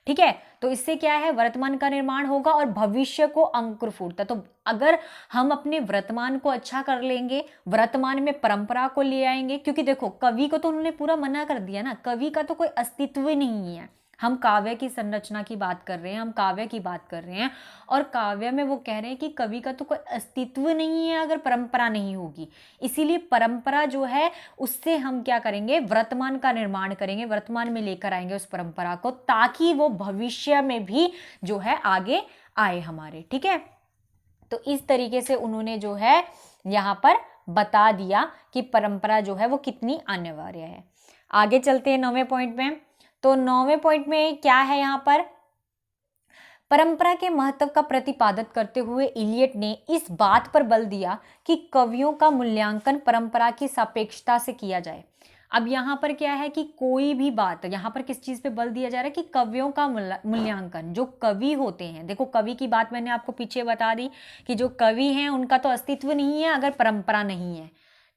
ठीक है। तो इससे क्या है, वर्तमान का निर्माण होगा और भविष्य को अंकुर फूटता। तो अगर हम अपने वर्तमान को अच्छा कर लेंगे, वर्तमान में परंपरा को ले आएंगे, क्योंकि देखो कवि को तो उन्होंने पूरा मना कर दिया ना, कवि का तो कोई अस्तित्व ही नहीं है। हम काव्य की संरचना की बात कर रहे हैं, हम काव्य की बात कर रहे हैं और काव्य में वो कह रहे हैं कि कवि का तो कोई अस्तित्व नहीं है अगर परंपरा नहीं होगी। इसीलिए परंपरा जो है उससे हम क्या करेंगे, वर्तमान का निर्माण करेंगे, वर्तमान में लेकर आएंगे उस परंपरा को, ताकि वो भविष्य में भी जो है आगे आए हमारे, ठीक है। तो इस तरीके से उन्होंने जो है यहाँ पर बता दिया कि परंपरा जो है वो कितनी अनिवार्य है। आगे चलते हैं 9वें पॉइंट में। तो 9वें पॉइंट में क्या है, यहाँ पर परंपरा के महत्व का प्रतिपादन करते हुए इलियट ने इस बात पर बल दिया कि कवियों का मूल्यांकन परंपरा की सापेक्षता से किया जाए। अब यहाँ पर क्या है कि कोई भी बात, यहाँ पर किस चीज़ पे बल दिया जा रहा है कि कवियों का मूल्यांकन, जो कवि होते हैं, देखो कवि की बात मैंने आपको पीछे बता दी कि जो कवि हैं उनका तो अस्तित्व नहीं है अगर परंपरा नहीं है,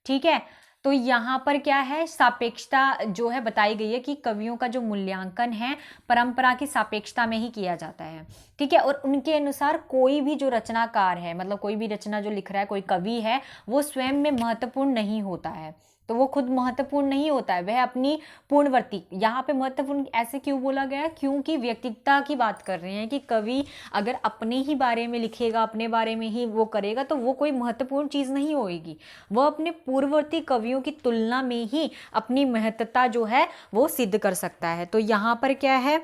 ठीक है। तो यहाँ पर क्या है, सापेक्षता जो है बताई गई है कि कवियों का जो मूल्यांकन है परंपरा की सापेक्षता में ही किया जाता है, ठीक है। और उनके अनुसार कोई भी जो रचनाकार है, मतलब कोई भी रचना जो लिख रहा है, कोई कवि है, वो स्वयं में महत्वपूर्ण नहीं होता है। तो वो खुद महत्वपूर्ण नहीं होता है, वह अपनी पूर्णवर्ती, यहाँ पे महत्वपूर्ण ऐसे क्यों बोला गया, क्योंकि व्यक्तित्वता की बात कर रहे हैं कि कवि अगर अपने ही बारे में लिखेगा, अपने बारे में ही वो करेगा तो वो कोई महत्वपूर्ण चीज़ नहीं होएगी, वो अपने पूर्ववर्ती कवियों की तुलना में ही अपनी महत्वता जो है वो सिद्ध कर सकता है। तो यहाँ पर क्या है,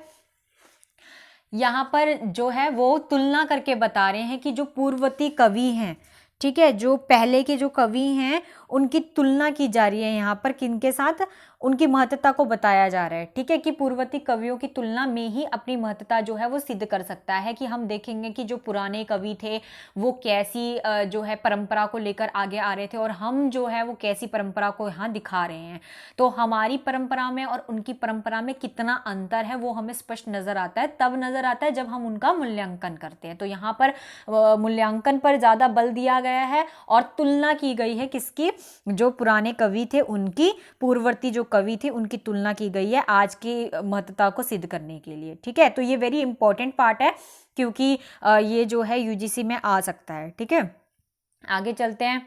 यहाँ पर जो है वो तुलना करके बता रहे हैं कि जो पूर्ववर्ती कवि हैं, ठीक है, जो पहले के जो कवि हैं उनकी तुलना की जा रही है यहाँ पर, किनके साथ, उनकी महत्ता को बताया जा रहा है। ठीक है, कि पूर्ववर्ती कवियों की तुलना में ही अपनी महत्ता जो है वो सिद्ध कर सकता है। कि हम देखेंगे कि जो पुराने कवि थे वो कैसी जो है परंपरा को लेकर आगे आ रहे थे, और हम जो है वो कैसी परंपरा को यहाँ दिखा रहे हैं। तो हमारी परंपरा में और उनकी परंपरा में कितना अंतर है वो हमें स्पष्ट नजर आता है, तब नजर आता है जब हम उनका मूल्यांकन करते हैं। तो यहाँ पर मूल्यांकन पर ज्यादा बल दिया गया है और तुलना की गई है किसकी, जो पुराने कवि थे उनकी, पूर्ववर्ती जो कवि थे उनकी तुलना की गई है आज की महत्ता को सिद्ध करने के लिए। ठीक है, तो ये वेरी इंपॉर्टेंट पार्ट है, क्योंकि ये जो है यूजीसी में आ सकता है। ठीक है, आगे चलते हैं।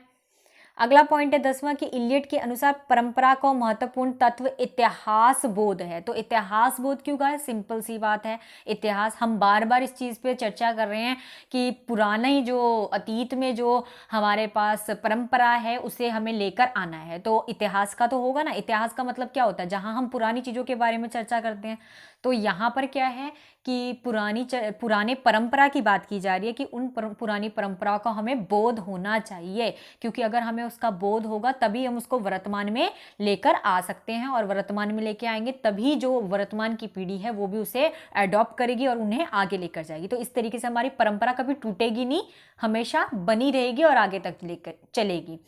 अगला पॉइंट है 10वां, कि इलियट के अनुसार परंपरा का महत्वपूर्ण तत्व इतिहास बोध है। तो इतिहास बोध क्यों कहा है, सिंपल सी बात है, इतिहास, हम बार बार इस चीज़ पे चर्चा कर रहे हैं कि पुरानी जो अतीत में जो हमारे पास परंपरा है उसे हमें लेकर आना है। तो इतिहास का तो होगा ना, इतिहास का मतलब क्या होता है, जहाँ हम पुरानी चीज़ों के बारे में चर्चा करते हैं। तो यहाँ पर क्या है कि पुराने परंपरा की बात की जा रही है कि उन पुरानी परंपराओं का हमें बोध होना चाहिए, क्योंकि अगर हमें उसका बोध होगा तभी हम उसको वर्तमान में लेकर आ सकते हैं, और वर्तमान में लेके आएंगे तभी जो वर्तमान की पीढ़ी है वो भी उसे अडॉप्ट करेगी और उन्हें आगे लेकर जाएगी। तो इस तरीके से हमारी परंपरा कभी टूटेगी नहीं, हमेशा बनी रहेगी और आगे तक लेकर चलेगी।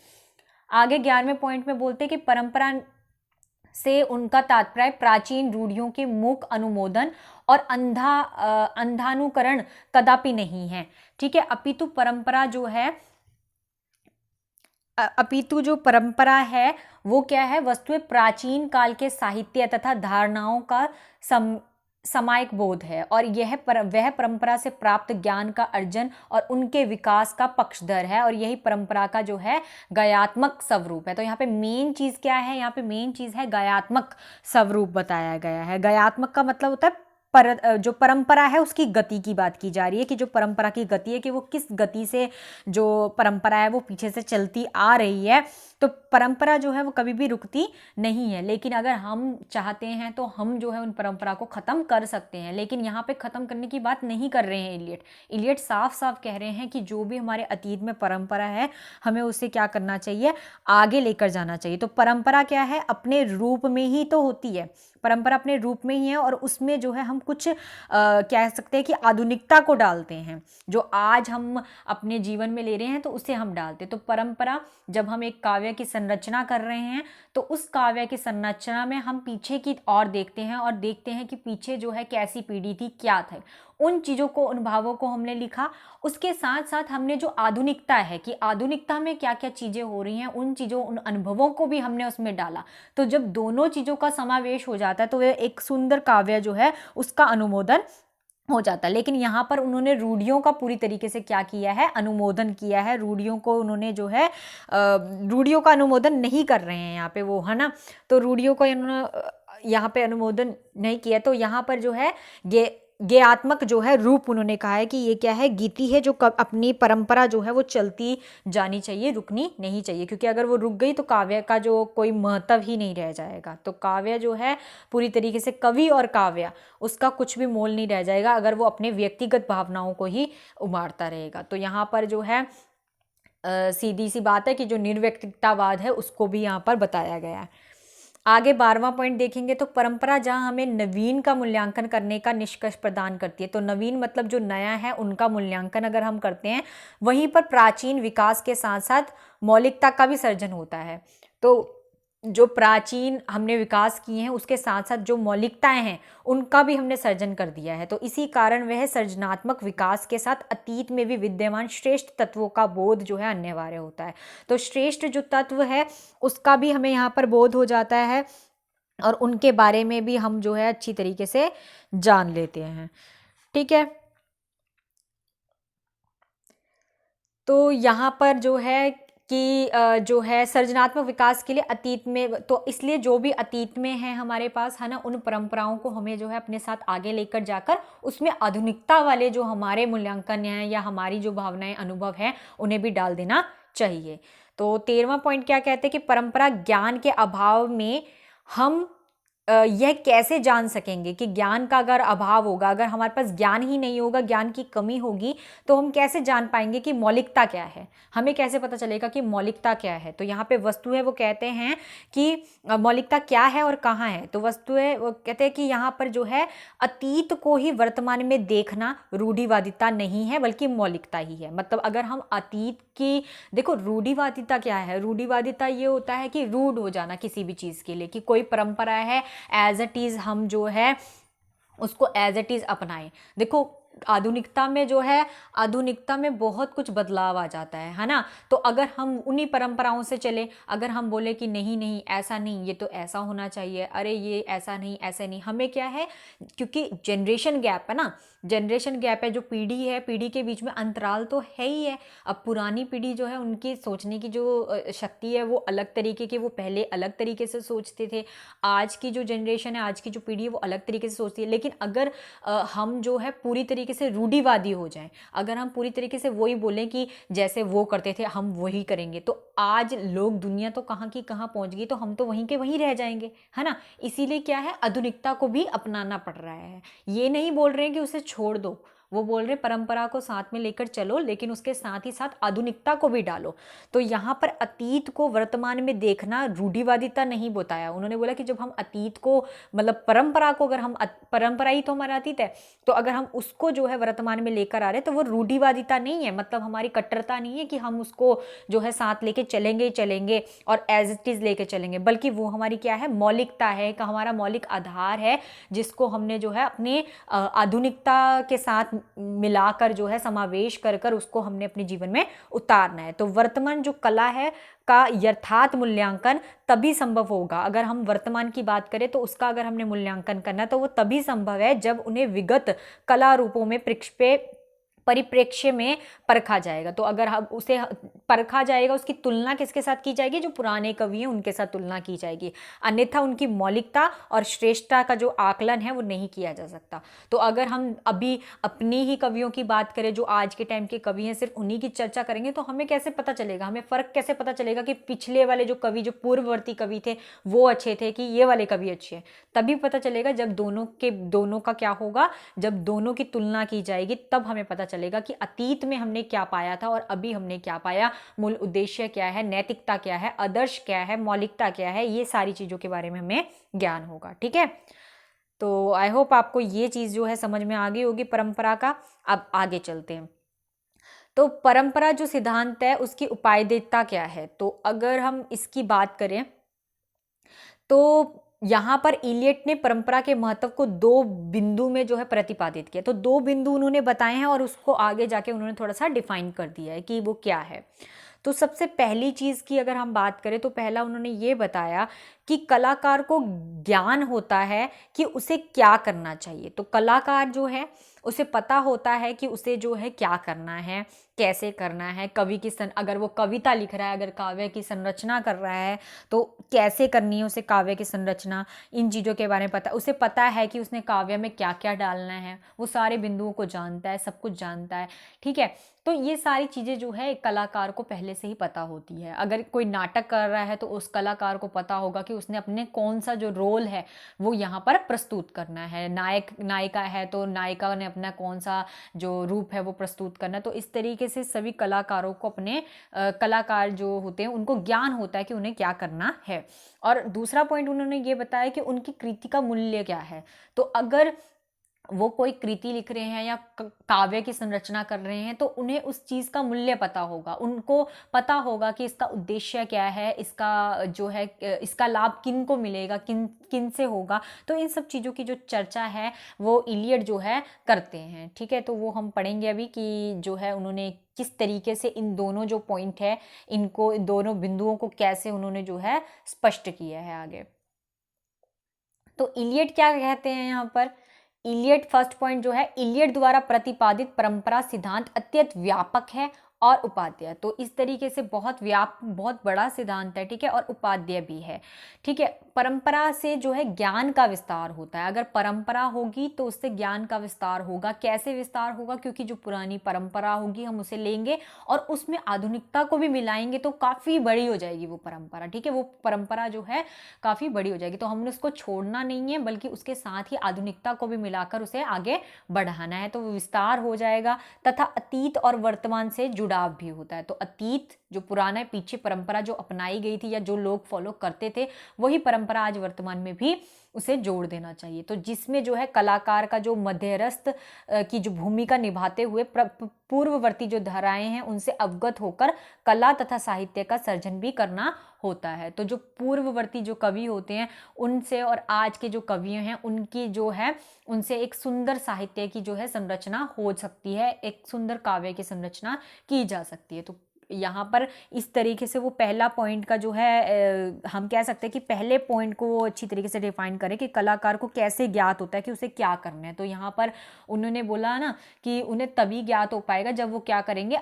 आगे 11वें पॉइंट में बोलते हैं कि परंपरा से उनका तात्पर्य प्राचीन रूढ़ियों के मूक अनुमोदन और अंधानुकरण कदापि नहीं है। ठीक है, अपितु परंपरा जो है, अपितु जो परंपरा है वो क्या है, वस्तुएं प्राचीन काल के साहित्य तथा धारणाओं का समायिक बोध है, और वह परंपरा से प्राप्त ज्ञान का अर्जन और उनके विकास का पक्षधर है, और यही परंपरा का जो है गायात्मक स्वरूप है। तो यहाँ पे मेन चीज क्या है, यहाँ पे मेन चीज है गायात्मक स्वरूप बताया गया है। गायात्मक का मतलब होता है जो परंपरा है उसकी गति की बात की जा रही है, कि जो परंपरा की गति है कि वो किस गति से जो परंपरा है वो पीछे से चलती आ रही है। तो परंपरा जो है वो कभी भी रुकती नहीं है, लेकिन अगर हम चाहते हैं तो हम जो है उन परंपरा को खत्म कर सकते हैं। लेकिन यहाँ पे खत्म करने की बात नहीं कर रहे हैं इलियट साफ साफ कह रहे हैं कि जो भी हमारे अतीत में परंपरा है हमें उसे क्या करना चाहिए, आगे लेकर जाना चाहिए। तो परंपरा क्या है, अपने रूप में ही तो होती है, परंपरा अपने रूप में ही है, और उसमें जो है हम कुछ कह सकते हैं कि आधुनिकता को डालते हैं, जो आज हम अपने जीवन में ले रहे हैं तो उसे हम डालते हैं। तो परंपरा, जब हम एक काव्य की संरचना कर रहे हैं तो उस काव्य की संरचना में हम पीछे की ओर देखते हैं, और देखते हैं कि पीछे जो है कैसी पीढ़ी थी, क्या थे, उन चीज़ों को, उन भावों को हमने लिखा। उसके साथ साथ हमने जो आधुनिकता है कि आधुनिकता में क्या क्या चीज़ें हो रही हैं, उन चीज़ों, उन अनुभवों को भी हमने उसमें डाला। तो जब दोनों चीज़ों का समावेश हो जाता है तो वह एक सुंदर काव्य जो है उसका अनुमोदन हो जाता है। लेकिन यहाँ पर उन्होंने रूढ़ियों का पूरी तरीके से क्या किया है, अनुमोदन किया है। रूढ़ियों को उन्होंने जो है रूढ़ियों का अनुमोदन नहीं कर रहे हैं यहाँ पे वो, है ना। तो रूढ़ियों को इन्होंने यहाँ पे अनुमोदन नहीं किया। तो यहाँ पर जो है गेयात्मक जो है रूप उन्होंने कहा है कि ये क्या है, गीति है, जो अपनी परंपरा जो है वो चलती जानी चाहिए, रुकनी नहीं चाहिए, क्योंकि अगर वो रुक गई तो काव्य का जो कोई महत्व ही नहीं रह जाएगा। तो काव्य जो है पूरी तरीके से, कवि और काव्य, उसका कुछ भी मोल नहीं रह जाएगा अगर वो अपने व्यक्तिगत भावनाओं को ही उमारता रहेगा। तो यहाँ पर जो है सीधी सी बात है कि जो निर्व्यक्तिकतावाद है उसको भी यहाँ पर बताया गया है। आगे 12वां पॉइंट देखेंगे तो परंपरा जहां हमें नवीन का मूल्यांकन करने का निष्कर्ष प्रदान करती है। तो नवीन मतलब जो नया है उनका मूल्यांकन अगर हम करते हैं, वहीं पर प्राचीन विकास के साथ साथ मौलिकता का भी सर्जन होता है। तो जो प्राचीन हमने विकास किए हैं उसके साथ साथ जो मौलिकताएं हैं उनका भी हमने सर्जन कर दिया है। तो इसी कारण वह सर्जनात्मक विकास के साथ अतीत में भी विद्यमान श्रेष्ठ तत्वों का बोध जो है अनिवार्य होता है। तो श्रेष्ठ जो तत्व है उसका भी हमें यहाँ पर बोध हो जाता है, और उनके बारे में भी हम जो है अच्छी तरीके से जान लेते हैं। ठीक है, तो यहाँ पर जो है कि जो है सर्जनात्मक विकास के लिए अतीत में, तो इसलिए जो भी अतीत में है हमारे पास, है ना, उन परंपराओं को हमें जो है अपने साथ आगे लेकर जाकर उसमें आधुनिकता वाले जो हमारे मूल्यांकन हैं या हमारी जो भावनाएं, अनुभव हैं, उन्हें भी डाल देना चाहिए। तो 13वां पॉइंट क्या कहते हैं कि परंपरा ज्ञान के अभाव में हम यह कैसे जान सकेंगे कि ज्ञान का अगर अभाव होगा, अगर हमारे पास ज्ञान ही नहीं होगा, ज्ञान की कमी होगी, तो हम कैसे जान पाएंगे कि मौलिकता क्या है? हमें कैसे पता चलेगा कि मौलिकता क्या है? तो यहाँ पे वस्तु है, वो कहते हैं कि मौलिकता क्या है और कहाँ है। तो वस्तु है, वो कहते हैं कि यहाँ पर जो है अतीत को ही वर्तमान में देखना रूढ़िवादिता नहीं है, बल्कि मौलिकता ही है। मतलब अगर हम अतीत की, देखो रूढ़िवादिता क्या है? रूढ़िवादिता ये होता है कि रूढ़ हो जाना किसी भी चीज़ के लिए, कि कोई परंपरा है, एज इट इज़ हम जो है उसको एज इट इज़ अपनाएं। देखो आधुनिकता में जो है, आधुनिकता में बहुत कुछ बदलाव आ जाता है ना। तो अगर हम उन्हीं परंपराओं से चले, अगर हम बोले कि नहीं नहीं ऐसा नहीं, ये तो ऐसा होना चाहिए, अरे ये ऐसा नहीं, ऐसे नहीं, हमें क्या है, क्योंकि जनरेशन गैप है ना, जनरेशन गैप है, जो पीढ़ी है, पीढ़ी के बीच में अंतराल तो है ही है। अब पुरानी पीढ़ी जो है, उनकी सोचने की जो शक्ति है वो अलग तरीके की, वो पहले अलग तरीके से सोचते थे। आज की जो जनरेशन है, आज की जो पीढ़ी है, वो अलग तरीके से सोचती है। लेकिन अगर हम जो है पूरी तरीके से रूढ़िवादी हो जाएं, अगर हम पूरी तरीके से वही बोलें कि जैसे वो करते थे हम वही करेंगे, तो आज लोग, दुनिया तो कहाँ की कहाँ पहुंच गई, तो हम तो वहीं के वहीं रह जाएंगे, है ना। इसीलिए क्या है, आधुनिकता को भी अपनाना पड़ रहा है। ये नहीं बोल रहे हैं कि उसे छोड़ दो, वो बोल रहे परंपरा को साथ में लेकर चलो, लेकिन उसके साथ ही साथ आधुनिकता को भी डालो। तो यहाँ पर अतीत को वर्तमान में देखना रूढ़िवादिता नहीं बताया उन्होंने। बोला कि जब हम अतीत को, मतलब परंपरा को, अगर हम परंपरा ही तो हमारा अतीत है, तो अगर हम उसको जो है वर्तमान में लेकर आ रहे हैं, तो वो रूढ़िवादिता नहीं है, मतलब हमारी कट्टरता नहीं है कि हम उसको जो है साथ लेके चलेंगे ही चलेंगे और एज इट इज लेके चलेंगे, बल्कि वो हमारी क्या है, मौलिकता है, का हमारा मौलिक आधार है, जिसको हमने जो है अपने आधुनिकता के साथ मिलाकर जो है समावेश कर कर उसको हमने अपने जीवन में उतारना है। तो वर्तमान जो कला है का यथार्थ मूल्यांकन तभी संभव होगा, अगर हम वर्तमान की बात करें तो उसका अगर हमने मूल्यांकन करना है, तो वो तभी संभव है जब उन्हें विगत कला रूपों में परिप्रेक्ष्य में परखा जाएगा। तो अगर हम उसे परखा जाएगा, उसकी तुलना किसके साथ की जाएगी, जो पुराने कवि हैं उनके साथ तुलना की जाएगी, अन्यथा उनकी मौलिकता और श्रेष्ठता का जो आकलन है वो नहीं किया जा सकता। तो अगर हम अभी अपनी ही कवियों की बात करें, जो आज के टाइम के कवि हैं, सिर्फ उन्हीं की चर्चा करेंगे, तो हमें कैसे पता चलेगा, हमें फर्क कैसे पता चलेगा कि पिछले वाले जो कवि, जो पूर्ववर्ती कवि थे, वो अच्छे थे कि ये वाले कवि अच्छे हैं? तभी पता चलेगा जब दोनों का क्या होगा, जब दोनों की तुलना की जाएगी, तब हमें पता चलेगा कि अतीत में हमने क्या पाया था और अभी हमने क्या पाया, मूल उद्देश्य क्या है, नैतिकता क्या है, आदर्श क्या है, मौलिकता क्या है, ये सारी चीजों के बारे में हमें ज्ञान होगा। ठीक है, तो आई होप आपको ये चीज जो है समझ में आ गई होगी परंपरा का। अब आगे चलते हैं। तो परंपरा जो सिद्धांत है, उसकी उपादेयता क्या है? तो अगर हम इसकी बात करें, तो यहाँ पर इलियट ने परंपरा के महत्व को दो बिंदु में जो है प्रतिपादित किया। तो दो बिंदु उन्होंने बताए हैं और उसको आगे जाके उन्होंने थोड़ा सा डिफाइन कर दिया है कि वो क्या है। तो सबसे पहली चीज़ की अगर हम बात करें, तो पहला उन्होंने ये बताया कि कलाकार को ज्ञान होता है कि उसे क्या करना चाहिए। तो कलाकार जो है उसे पता होता है कि उसे जो है क्या करना है, कैसे करना है। कवि की अगर वो कविता लिख रहा है, अगर काव्य की संरचना कर रहा है, तो कैसे करनी है उसे काव्य की संरचना, इन चीज़ों के बारे में पता, उसे पता है कि उसने काव्य में क्या क्या डालना है, वो सारे बिंदुओं को जानता है, सब कुछ जानता है। ठीक है, तो ये सारी चीज़ें जो है कलाकार को पहले से ही पता होती है। अगर कोई नाटक कर रहा है, तो उस कलाकार को पता होगा कि उसने अपने कौन सा जो रोल है वो यहाँ पर प्रस्तुत करना है। नायक नायिका है, तो नायिका ने अपना कौन सा जो रूप है वो प्रस्तुत करना है। तो इस तरीके से सभी कलाकारों को अपने कलाकार जो होते हैं उनको ज्ञान होता है कि उन्हें क्या करना है। और दूसरा पॉइंट उन्होंने ये बताया कि उनकी कृति का मूल्य क्या है। तो अगर वो कोई कृति लिख रहे हैं या काव्य की संरचना कर रहे हैं, तो उन्हें उस चीज़ का मूल्य पता होगा, उनको पता होगा कि इसका उद्देश्य क्या है, इसका जो है इसका लाभ किन को मिलेगा, किन किन से होगा। तो इन सब चीज़ों की जो चर्चा है वो इलियट जो है करते हैं। ठीक है, तो वो हम पढ़ेंगे अभी कि जो है उन्होंने किस तरीके से इन दोनों जो पॉइंट है, इनको, इन दोनों बिंदुओं को कैसे उन्होंने जो है स्पष्ट किया है आगे। तो इलियट क्या कहते हैं यहाँ पर, इलियट फर्स्ट पॉइंट जो है, इलियट द्वारा प्रतिपादित परंपरा सिद्धांत अत्यंत व्यापक है और उपादेय। तो इस तरीके से बहुत बड़ा सिद्धांत है, ठीक है, और उपादेय भी है, ठीक है। परंपरा से जो है ज्ञान का विस्तार होता है। अगर परंपरा होगी तो उससे ज्ञान का विस्तार होगा। कैसे विस्तार होगा? क्योंकि जो पुरानी परंपरा होगी हम उसे लेंगे और उसमें आधुनिकता को भी मिलाएंगे तो काफ़ी बड़ी हो जाएगी वो परंपरा, ठीक है। वो परंपरा जो है काफ़ी बड़ी हो जाएगी, तो हमने उसको छोड़ना नहीं है बल्कि उसके साथ ही आधुनिकता को भी मिलाकर उसे आगे बढ़ाना है, तो वो विस्तार हो जाएगा। तथा अतीत और वर्तमान से जुड़ाव भी होता है। तो अतीत जो पुराना पीछे परंपरा जो अपनाई गई थी या जो लोग फॉलो करते थे, वही परंपरा आज वर्तमान में भी उसे जोड़ देना चाहिए। तो जिसमें जो है कलाकार का जो मध्यस्थ की जो भूमिका निभाते हुए पूर्ववर्ती जो धाराएं हैं उनसे अवगत होकर कला तथा साहित्य का सर्जन भी करना होता है। तो जो पूर्ववर्ती जो कवि होते हैं उनसे और आज के जो कवि हैं उनकी जो है उनसे एक सुंदर साहित्य की जो है संरचना हो सकती है, एक सुंदर काव्य की संरचना की जा सकती है। तो यहाँ पर इस तरीके से वो पहला पॉइंट का जो है हम कह सकते हैं कि पहले पॉइंट को वो अच्छी तरीके से डिफाइन करें कि कलाकार को कैसे ज्ञात होता है कि उसे क्या करना है। तो यहाँ पर उन्होंने बोला ना कि उन्हें तभी ज्ञात हो पाएगा जब वो क्या करेंगे,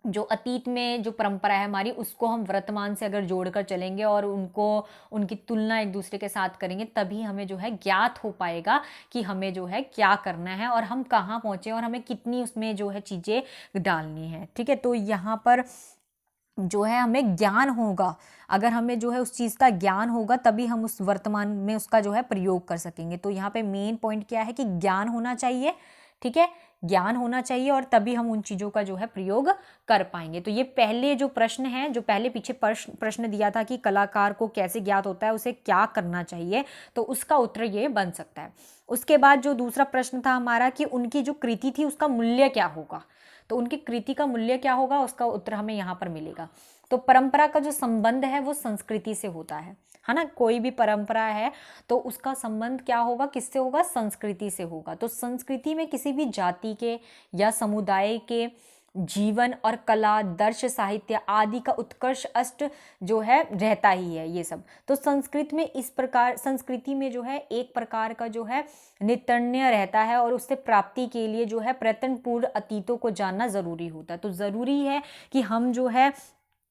अतीत में जो परंपरा है हमारी उसको हम वर्तमान से अगर जोड़कर चलेंगे और उनकी तुलना एक दूसरे के साथ करेंगे, तभी हमें जो है ज्ञात हो पाएगा कि हमें जो है क्या करना है और हम कहाँ पहुँचे और हमें कितनी उसमें जो है चीज़ें डालनी है, ठीक है। तो यहाँ पर जो है हमें ज्ञान होगा, अगर हमें जो है उस चीज़ का ज्ञान होगा तभी हम उस वर्तमान में उसका जो है प्रयोग कर सकेंगे। तो यहाँ पे मेन पॉइंट क्या है कि ज्ञान होना चाहिए, ठीक है, ज्ञान होना चाहिए और तभी हम उन चीज़ों का जो है प्रयोग कर पाएंगे। तो ये पहले जो प्रश्न है, जो पहले पीछे प्रश्न दिया था कि कलाकार को कैसे ज्ञात होता है, उसे क्या करना चाहिए, तो उसका उत्तर ये बन सकता है। उसके बाद जो दूसरा प्रश्न था हमारा कि उनकी जो कृति थी उसका मूल्य क्या होगा, तो उनकी कृति का मूल्य क्या होगा, उसका उत्तर हमें यहाँ पर मिलेगा। तो परंपरा का जो संबंध है वो संस्कृति से होता है ना। कोई भी परंपरा है तो उसका संबंध क्या होगा, किससे होगा, संस्कृति से होगा। तो संस्कृति में किसी भी जाति के या समुदाय के जीवन और कला, दर्श, साहित्य आदि का उत्कर्ष अष्ट जो है रहता ही है ये सब। तो संस्कृति में जो है एक प्रकार का जो है नितण्य रहता है और उससे प्राप्ति के लिए जो है प्रयत्नपूर्ण अतीतों को जानना जरूरी होता है। तो जरूरी है कि हम जो है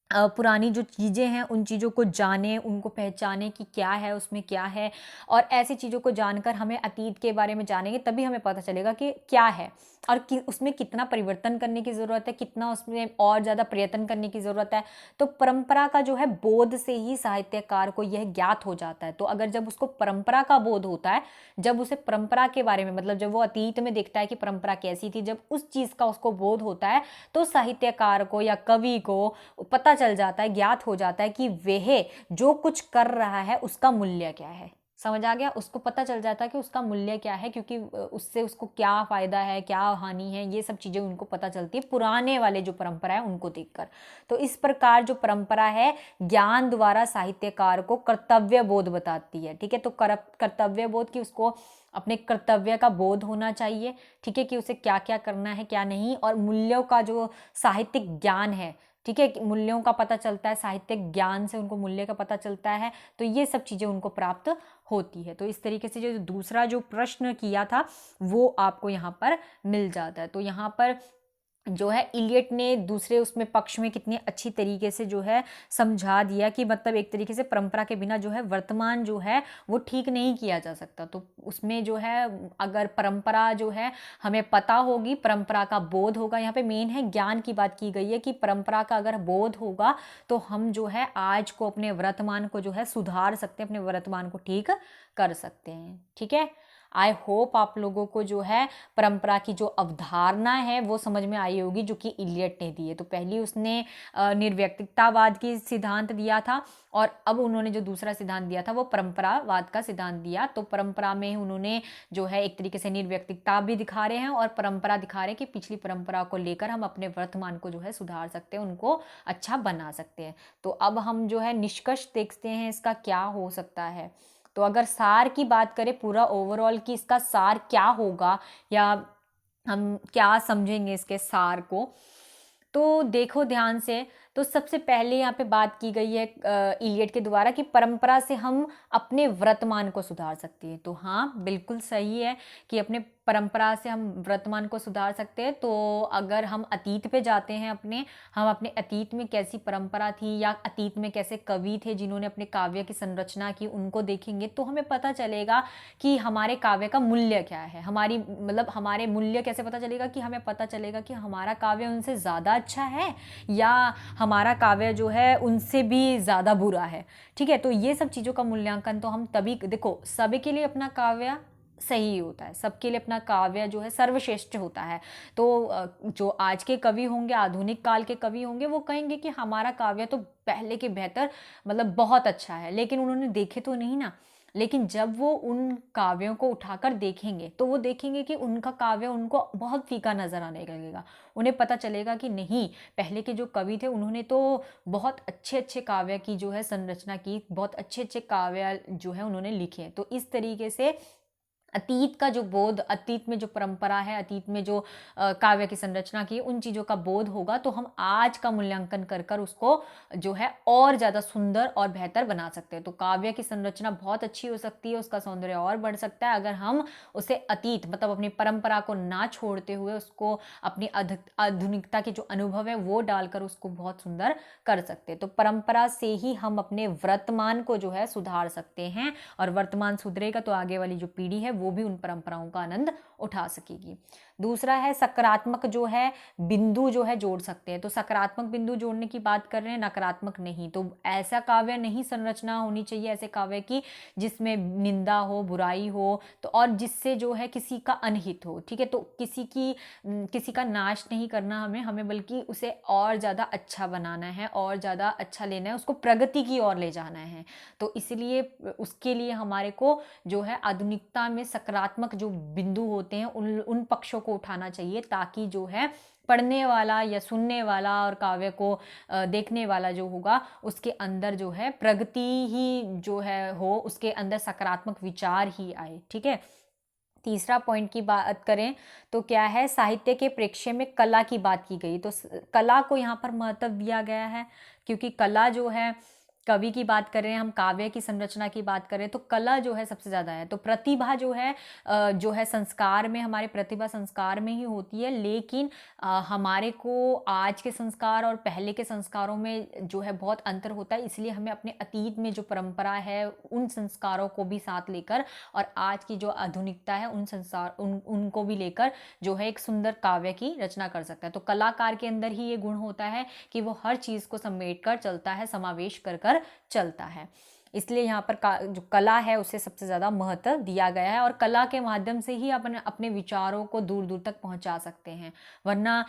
पुरानी जो चीज़ें हैं उन चीज़ों को जानें, उनको पहचानें कि क्या है उसमें क्या है, और ऐसी चीज़ों को जानकर हमें अतीत के बारे में जानेंगे तभी हमें पता चलेगा कि क्या है और उसमें कितना परिवर्तन करने की ज़रूरत है, कितना उसमें और ज़्यादा प्रयत्न करने की ज़रूरत है। तो परंपरा का जो है बोध से ही साहित्यकार को यह ज्ञात हो जाता है। तो अगर जब उसको परंपरा का बोध होता है, जब उसे परंपरा के बारे में मतलब जब वो अतीत में देखता है कि परंपरा कैसी थी, जब उस चीज़ का उसको बोध होता है तो साहित्यकार को या कवि को पता चल जाता है, ज्ञात हो जाता है कि वह जो कुछ कर रहा है उसका मूल्य क्या है। समझ आ गया, उसको पता चल जाता है कि उसका मूल्य क्या है, क्योंकि उससे उसको क्या फायदा है, क्या हानि है, ये सब चीजें उनको पता चलती है पुराने वाले जो परंपरा है उनको देखकर। तो इस प्रकार जो परंपरा है ज्ञान द्वारा साहित्यकार को कर्तव्य बोध बताती है, ठीक है। तो कर्तव्य बोध की उसको अपने कर्तव्य का बोध होना चाहिए, ठीक है, कि उसे क्या क्या करना है क्या नहीं, और मूल्यों का जो साहित्यिक ज्ञान है, ठीक है, मूल्यों का पता चलता है, साहित्यिक ज्ञान से उनको मूल्य का पता चलता है। तो ये सब चीज़ें उनको प्राप्त होती है। तो इस तरीके से जो दूसरा जो प्रश्न किया था वो आपको यहाँ पर मिल जाता है। तो यहाँ पर जो है इलियट ने दूसरे उसमें पक्ष में कितनी अच्छी तरीके से जो है समझा दिया कि मतलब एक तरीके से परंपरा के बिना जो है वर्तमान जो है वो ठीक नहीं किया जा सकता। तो उसमें जो है अगर परंपरा जो है हमें पता होगी, परंपरा का बोध होगा, यहाँ पे मेन है ज्ञान की बात की गई है कि परंपरा का अगर बोध होगा तो हम जो है आज को अपने वर्तमान को जो है सुधार सकते हैं, अपने वर्तमान को ठीक कर सकते हैं, ठीक है। आई होप आप लोगों को जो है परंपरा की जो अवधारणा है वो समझ में आई होगी जो कि इलियट ने दी है। तो पहली उसने निर्व्यक्तिकतावाद की सिद्धांत दिया था और अब उन्होंने जो दूसरा सिद्धांत दिया था वो परंपरावाद का सिद्धांत दिया। तो परंपरा में उन्होंने जो है एक तरीके से निर्व्यक्तिकता भी दिखा रहे हैं और परंपरा दिखा रहे हैं कि पिछली परंपरा को लेकर हम अपने वर्तमान को जो है सुधार सकते हैं, उनको अच्छा बना सकते हैं। तो अब हम जो है निष्कर्ष देखते हैं इसका क्या हो सकता है। तो अगर सार की बात करें पूरा ओवरऑल कि इसका सार क्या होगा या हम क्या समझेंगे इसके सार को, तो देखो ध्यान से। तो सबसे पहले यहाँ पे बात की गई है इलियट के द्वारा कि परंपरा से हम अपने वर्तमान को सुधार सकते हैं। तो हाँ बिल्कुल सही है कि अपने परंपरा से हम वर्तमान को सुधार सकते हैं, तो अगर हम अतीत पे जाते हैं हम अपने अतीत में कैसी परंपरा थी या अतीत में कैसे कवि थे जिन्होंने अपने काव्य की संरचना की, उनको देखेंगे तो हमें पता चलेगा कि हमारे काव्य का मूल्य क्या है। हमारे मूल्य कैसे पता चलेगा, कि हमें पता चलेगा कि हमारा काव्य उनसे ज़्यादा अच्छा है या हमारा काव्य जो है उनसे भी ज़्यादा बुरा है। ठीक है, तो ये सब चीज़ों का मूल्यांकन तो हम तभी, देखो सभी के लिए अपना काव्य सही होता है, सबके लिए अपना काव्य जो है सर्वश्रेष्ठ होता है। तो जो आज के कवि होंगे, आधुनिक काल के कवि होंगे, वो कहेंगे कि हमारा काव्य तो पहले के बेहतर, बहुत अच्छा है, लेकिन उन्होंने देखे तो नहीं ना। लेकिन जब वो उन काव्यों को उठाकर देखेंगे तो वो देखेंगे कि उनका काव्य उनको बहुत फीका नजर आने लगेगा। उन्हें पता चलेगा कि नहीं, पहले के जो कवि थे उन्होंने तो बहुत अच्छे अच्छे काव्य की जो है संरचना की, बहुत अच्छे अच्छे काव्य जो है उन्होंने लिखे। तो इस तरीके से अतीत का जो बोध, अतीत में जो परंपरा है, अतीत में जो काव्य की संरचना की, उन चीज़ों का बोध होगा तो हम आज का मूल्यांकन कर कर उसको जो है और ज़्यादा सुंदर और बेहतर बना सकते हैं। तो काव्य की संरचना बहुत अच्छी हो सकती है, उसका सौंदर्य और बढ़ सकता है अगर हम उसे अतीत अपनी परंपरा को ना छोड़ते हुए उसको अपनी आधुनिकता के जो अनुभव है वो डालकर उसको बहुत सुंदर कर सकते हैं। तो परंपरा से ही हम अपने वर्तमान को जो है सुधार सकते हैं, और वर्तमान सुधरेगा तो आगे वाली जो पीढ़ी है वो भी उन परंपराओं का आनंद उठा सकेगी। दूसरा है सकारात्मक जो है बिंदु जो है जोड़ सकते हैं। तो सकारात्मक बिंदु जोड़ने की बात कर रहे हैं, नकारात्मक नहीं। तो ऐसा काव्य नहीं संरचना होनी चाहिए ऐसे काव्य की जिसमें निंदा हो, बुराई हो, तो और जिससे जो है किसी का अनहित हो। ठीक है, तो किसी का नाश नहीं करना हमें बल्कि उसे और ज़्यादा अच्छा बनाना है, और ज़्यादा अच्छा लेना है, उसको प्रगति की ओर ले जाना है। तो इसलिए उसके लिए हमारे को जो है आधुनिकता में सकारात्मक जो बिंदु होते हैं उन पक्षों को उठाना चाहिए, ताकि जो है पढ़ने वाला या सुनने वाला और काव्य को देखने वाला जो होगा उसके अंदर जो है प्रगति ही जो है हो, उसके अंदर सकारात्मक विचार ही आए। ठीक है, तीसरा पॉइंट की बात करें तो क्या है, साहित्य के प्रेक्ष्य में कला की बात की गई। तो कला को यहाँ पर महत्व दिया गया है, क्योंकि कला जो है, कवि की बात कर रहे हैं हम, काव्य की संरचना की बात करें तो कला जो है सबसे ज़्यादा है। तो प्रतिभा जो है संस्कार में, हमारे प्रतिभा संस्कार में ही होती है, लेकिन हमारे को आज के संस्कार और पहले के संस्कारों में जो है बहुत अंतर होता है। इसलिए हमें अपने अतीत में जो परंपरा है उन संस्कारों को भी साथ लेकर, और आज की जो आधुनिकता है उनको भी लेकर जो है एक सुंदर काव्य की रचना कर सकता है। तो कलाकार के अंदर ही ये गुण होता है कि वो हर चीज़ को समेट कर चलता है, समावेश कर चलता है। इसलिए यहाँ पर जो कला है उसे सबसे ज़्यादा महत्व दिया गया है, और कला के माध्यम से ही अपने विचारों को दूर दूर तक पहुँचा सकते हैं। वरना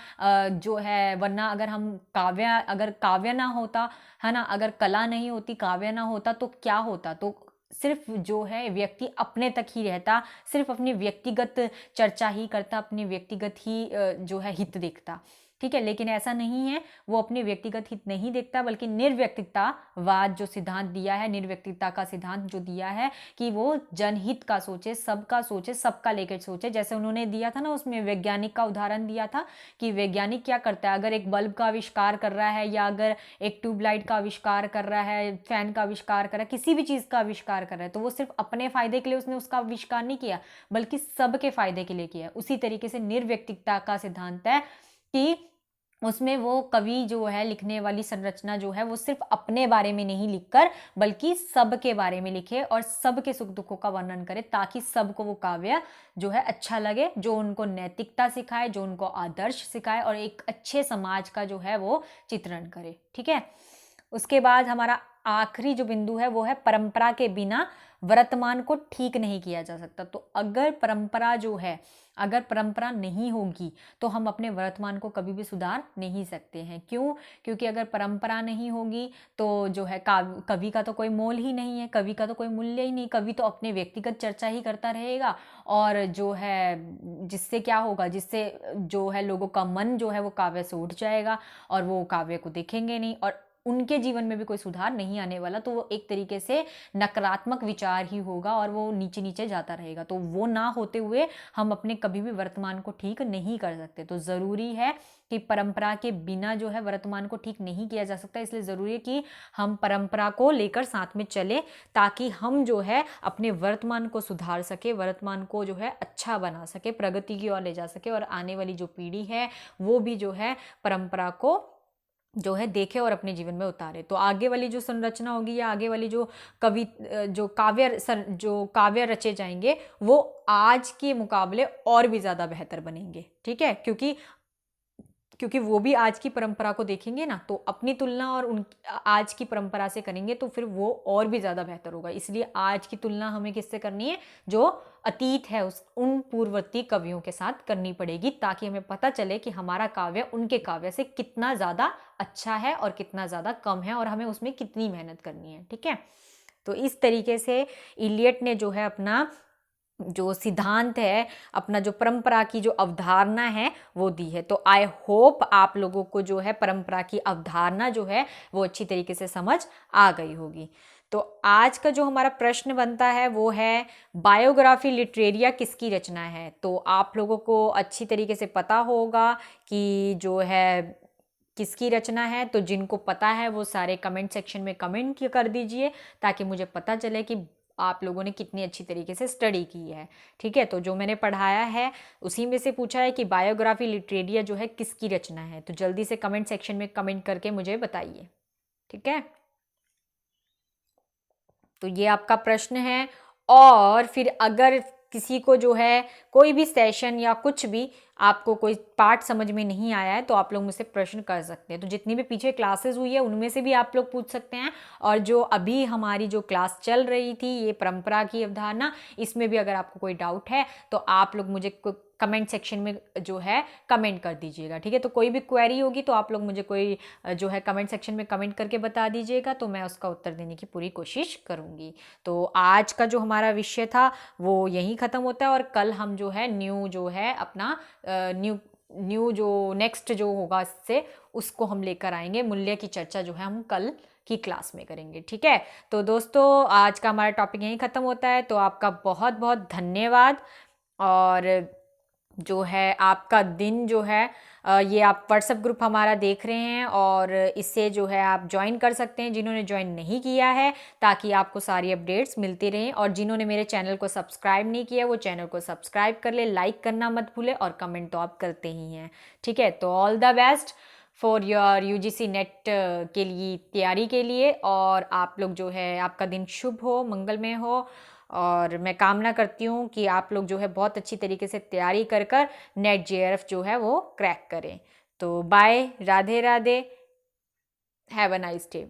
अगर काव्य ना होता है ना, अगर कला नहीं होती, काव्य ना होता तो क्या होता, तो सिर्फ जो है व्यक्ति अपने तक ही रहता, सिर्फ अपनी व्यक्तिगत चर्चा ही करता, अपने व्यक्तिगत ही जो है हित देखता। ठीक है, लेकिन ऐसा नहीं है, वो अपने व्यक्तिगत हित नहीं देखता, बल्कि निर्व्यक्तिकतावाद जो सिद्धांत दिया है, निर्व्यक्तिकता का सिद्धांत जो दिया है कि वो जनहित का सोचे, सबका सोचे, सबका लेकर सोचे। जैसे उन्होंने दिया था ना, उसमें वैज्ञानिक का उदाहरण दिया था कि वैज्ञानिक क्या करता है, अगर एक बल्ब का आविष्कार कर रहा है, या अगर एक ट्यूबलाइट का आविष्कार कर रहा है, फैन का आविष्कार कर रहा है, किसी भी चीज़ का आविष्कार कर रहा है, तो वो सिर्फ अपने फायदे के लिए उसने उसका आविष्कार नहीं किया, बल्कि सबके फायदे के लिए किया। उसी तरीके से निर्व्यक्तिकता का सिद्धांत है कि उसमें वो कवि जो है, लिखने वाली संरचना जो है, वो सिर्फ अपने बारे में नहीं लिखकर बल्कि सबके बारे में लिखे और सबके सुख दुखों का वर्णन करे, ताकि सबको वो काव्य जो है अच्छा लगे, जो उनको नैतिकता सिखाए, जो उनको आदर्श सिखाए, और एक अच्छे समाज का जो है वो चित्रण करे। ठीक है, उसके बाद हमारा आखिरी जो बिंदु है वो है परंपरा के बिना वर्तमान को ठीक नहीं किया जा सकता। तो अगर परंपरा नहीं होगी तो हम अपने वर्तमान को कभी भी सुधार नहीं सकते हैं। क्यों? क्योंकि अगर परंपरा नहीं होगी तो जो है कवि का तो कोई मोल ही नहीं है, कवि का तो कोई मूल्य ही नहीं। कवि तो अपने व्यक्तिगत चर्चा ही करता रहेगा, और जो है जिससे क्या होगा, जिससे जो है लोगों का मन जो है वो काव्य से उठ जाएगा, और वो काव्य को देखेंगे नहीं, और उनके जीवन में भी कोई सुधार नहीं आने वाला। तो वो एक तरीके से नकारात्मक विचार ही होगा और वो नीचे नीचे जाता रहेगा। तो वो ना होते हुए हम अपने कभी भी वर्तमान को ठीक नहीं कर सकते। तो ज़रूरी है कि परंपरा के बिना जो है वर्तमान को ठीक नहीं किया जा सकता। इसलिए ज़रूरी है कि हम परंपरा को लेकर साथ में चलें, ताकि हम जो है अपने वर्तमान को सुधार सके, वर्तमान को जो है अच्छा बना सके, प्रगति की ओर ले जा सके, और आने वाली जो पीढ़ी है वो भी जो है परंपरा को जो है देखे और अपने जीवन में उतारे। तो आगे वाली जो संरचना होगी या आगे वाली जो जो काव्य रचे जाएंगे वो आज के मुकाबले और भी ज़्यादा बेहतर बनेंगे। ठीक है, क्योंकि वो भी आज की परंपरा को देखेंगे ना, तो अपनी तुलना और उन आज की परंपरा से करेंगे तो फिर वो और भी ज़्यादा बेहतर होगा। इसलिए आज की तुलना हमें किससे करनी है, जो अतीत है उन पूर्ववर्ती कवियों के साथ करनी पड़ेगी, ताकि हमें पता चले कि हमारा काव्य उनके काव्य से कितना ज़्यादा अच्छा है और कितना ज़्यादा कम है, और हमें उसमें कितनी मेहनत करनी है। ठीक है, तो इस तरीके से इलियट ने जो है अपना जो सिद्धांत है, अपना जो परंपरा की जो अवधारणा है वो दी है। तो आई होप आप लोगों को जो है परंपरा की अवधारणा जो है वो अच्छी तरीके से समझ आ गई होगी। तो आज का जो हमारा प्रश्न बनता है वो है, बायोग्राफी लिटरेरिया किसकी रचना है। तो आप लोगों को अच्छी तरीके से पता होगा कि जो है किसकी रचना है। तो जिनको पता है वो सारे कमेंट सेक्शन में कमेंट कर दीजिए, ताकि मुझे पता चले कि आप लोगों ने कितनी अच्छी तरीके से स्टडी की है। ठीक है, तो जो मैंने पढ़ाया है उसी में से पूछा है कि बायोग्राफी लिटरेरिया जो है किसकी रचना है। तो जल्दी से कमेंट सेक्शन में कमेंट करके मुझे बताइए। ठीक है, तो ये आपका प्रश्न है। और फिर अगर किसी को जो है कोई भी सेशन या कुछ भी आपको कोई पार्ट समझ में नहीं आया है तो आप लोग मुझसे प्रश्न कर सकते हैं। तो जितनी भी पीछे क्लासेस हुई है उनमें से भी आप लोग पूछ सकते हैं, और जो अभी हमारी जो क्लास चल रही थी ये परंपरा की अवधारणा, इसमें भी अगर आपको कोई डाउट है तो आप लोग मुझे कमेंट सेक्शन में जो है कमेंट कर दीजिएगा। ठीक है, तो कोई भी क्वेरी होगी तो आप लोग मुझे कोई जो है कमेंट सेक्शन में कमेंट करके बता दीजिएगा, तो मैं उसका उत्तर देने की पूरी कोशिश करूँगी। तो आज का जो हमारा विषय था वो यहीं ख़त्म होता है, और कल हम जो है न्यू जो है अपना न्यू जो नेक्स्ट जो होगा इससे उसको हम लेकर आएंगे। मूल्य की चर्चा जो है हम कल की क्लास में करेंगे। ठीक है, तो दोस्तों आज का हमारा टॉपिक यहीं ख़त्म होता है। तो आपका बहुत बहुत धन्यवाद। और जो है आपका दिन जो है ये आप व्हाट्सएप ग्रुप हमारा देख रहे हैं, और इससे जो है आप ज्वाइन कर सकते हैं जिन्होंने ज्वाइन नहीं किया है, ताकि आपको सारी अपडेट्स मिलती रहें। और जिन्होंने मेरे चैनल को सब्सक्राइब नहीं किया वो चैनल को सब्सक्राइब कर ले, लाइक करना मत भूलें, और कमेंट तो आप करते ही हैं। ठीक है, तो all the best for your UGC net के लिए तैयारी के लिए। और आप लोग जो है आपका दिन शुभ हो, मंगलमय हो, और मैं कामना करती हूँ कि आप लोग जो है बहुत अच्छी तरीके से तैयारी कर कर नेट जेआरएफ जो है वो क्रैक करें। तो bye, Radhe Radhe, have a nice day.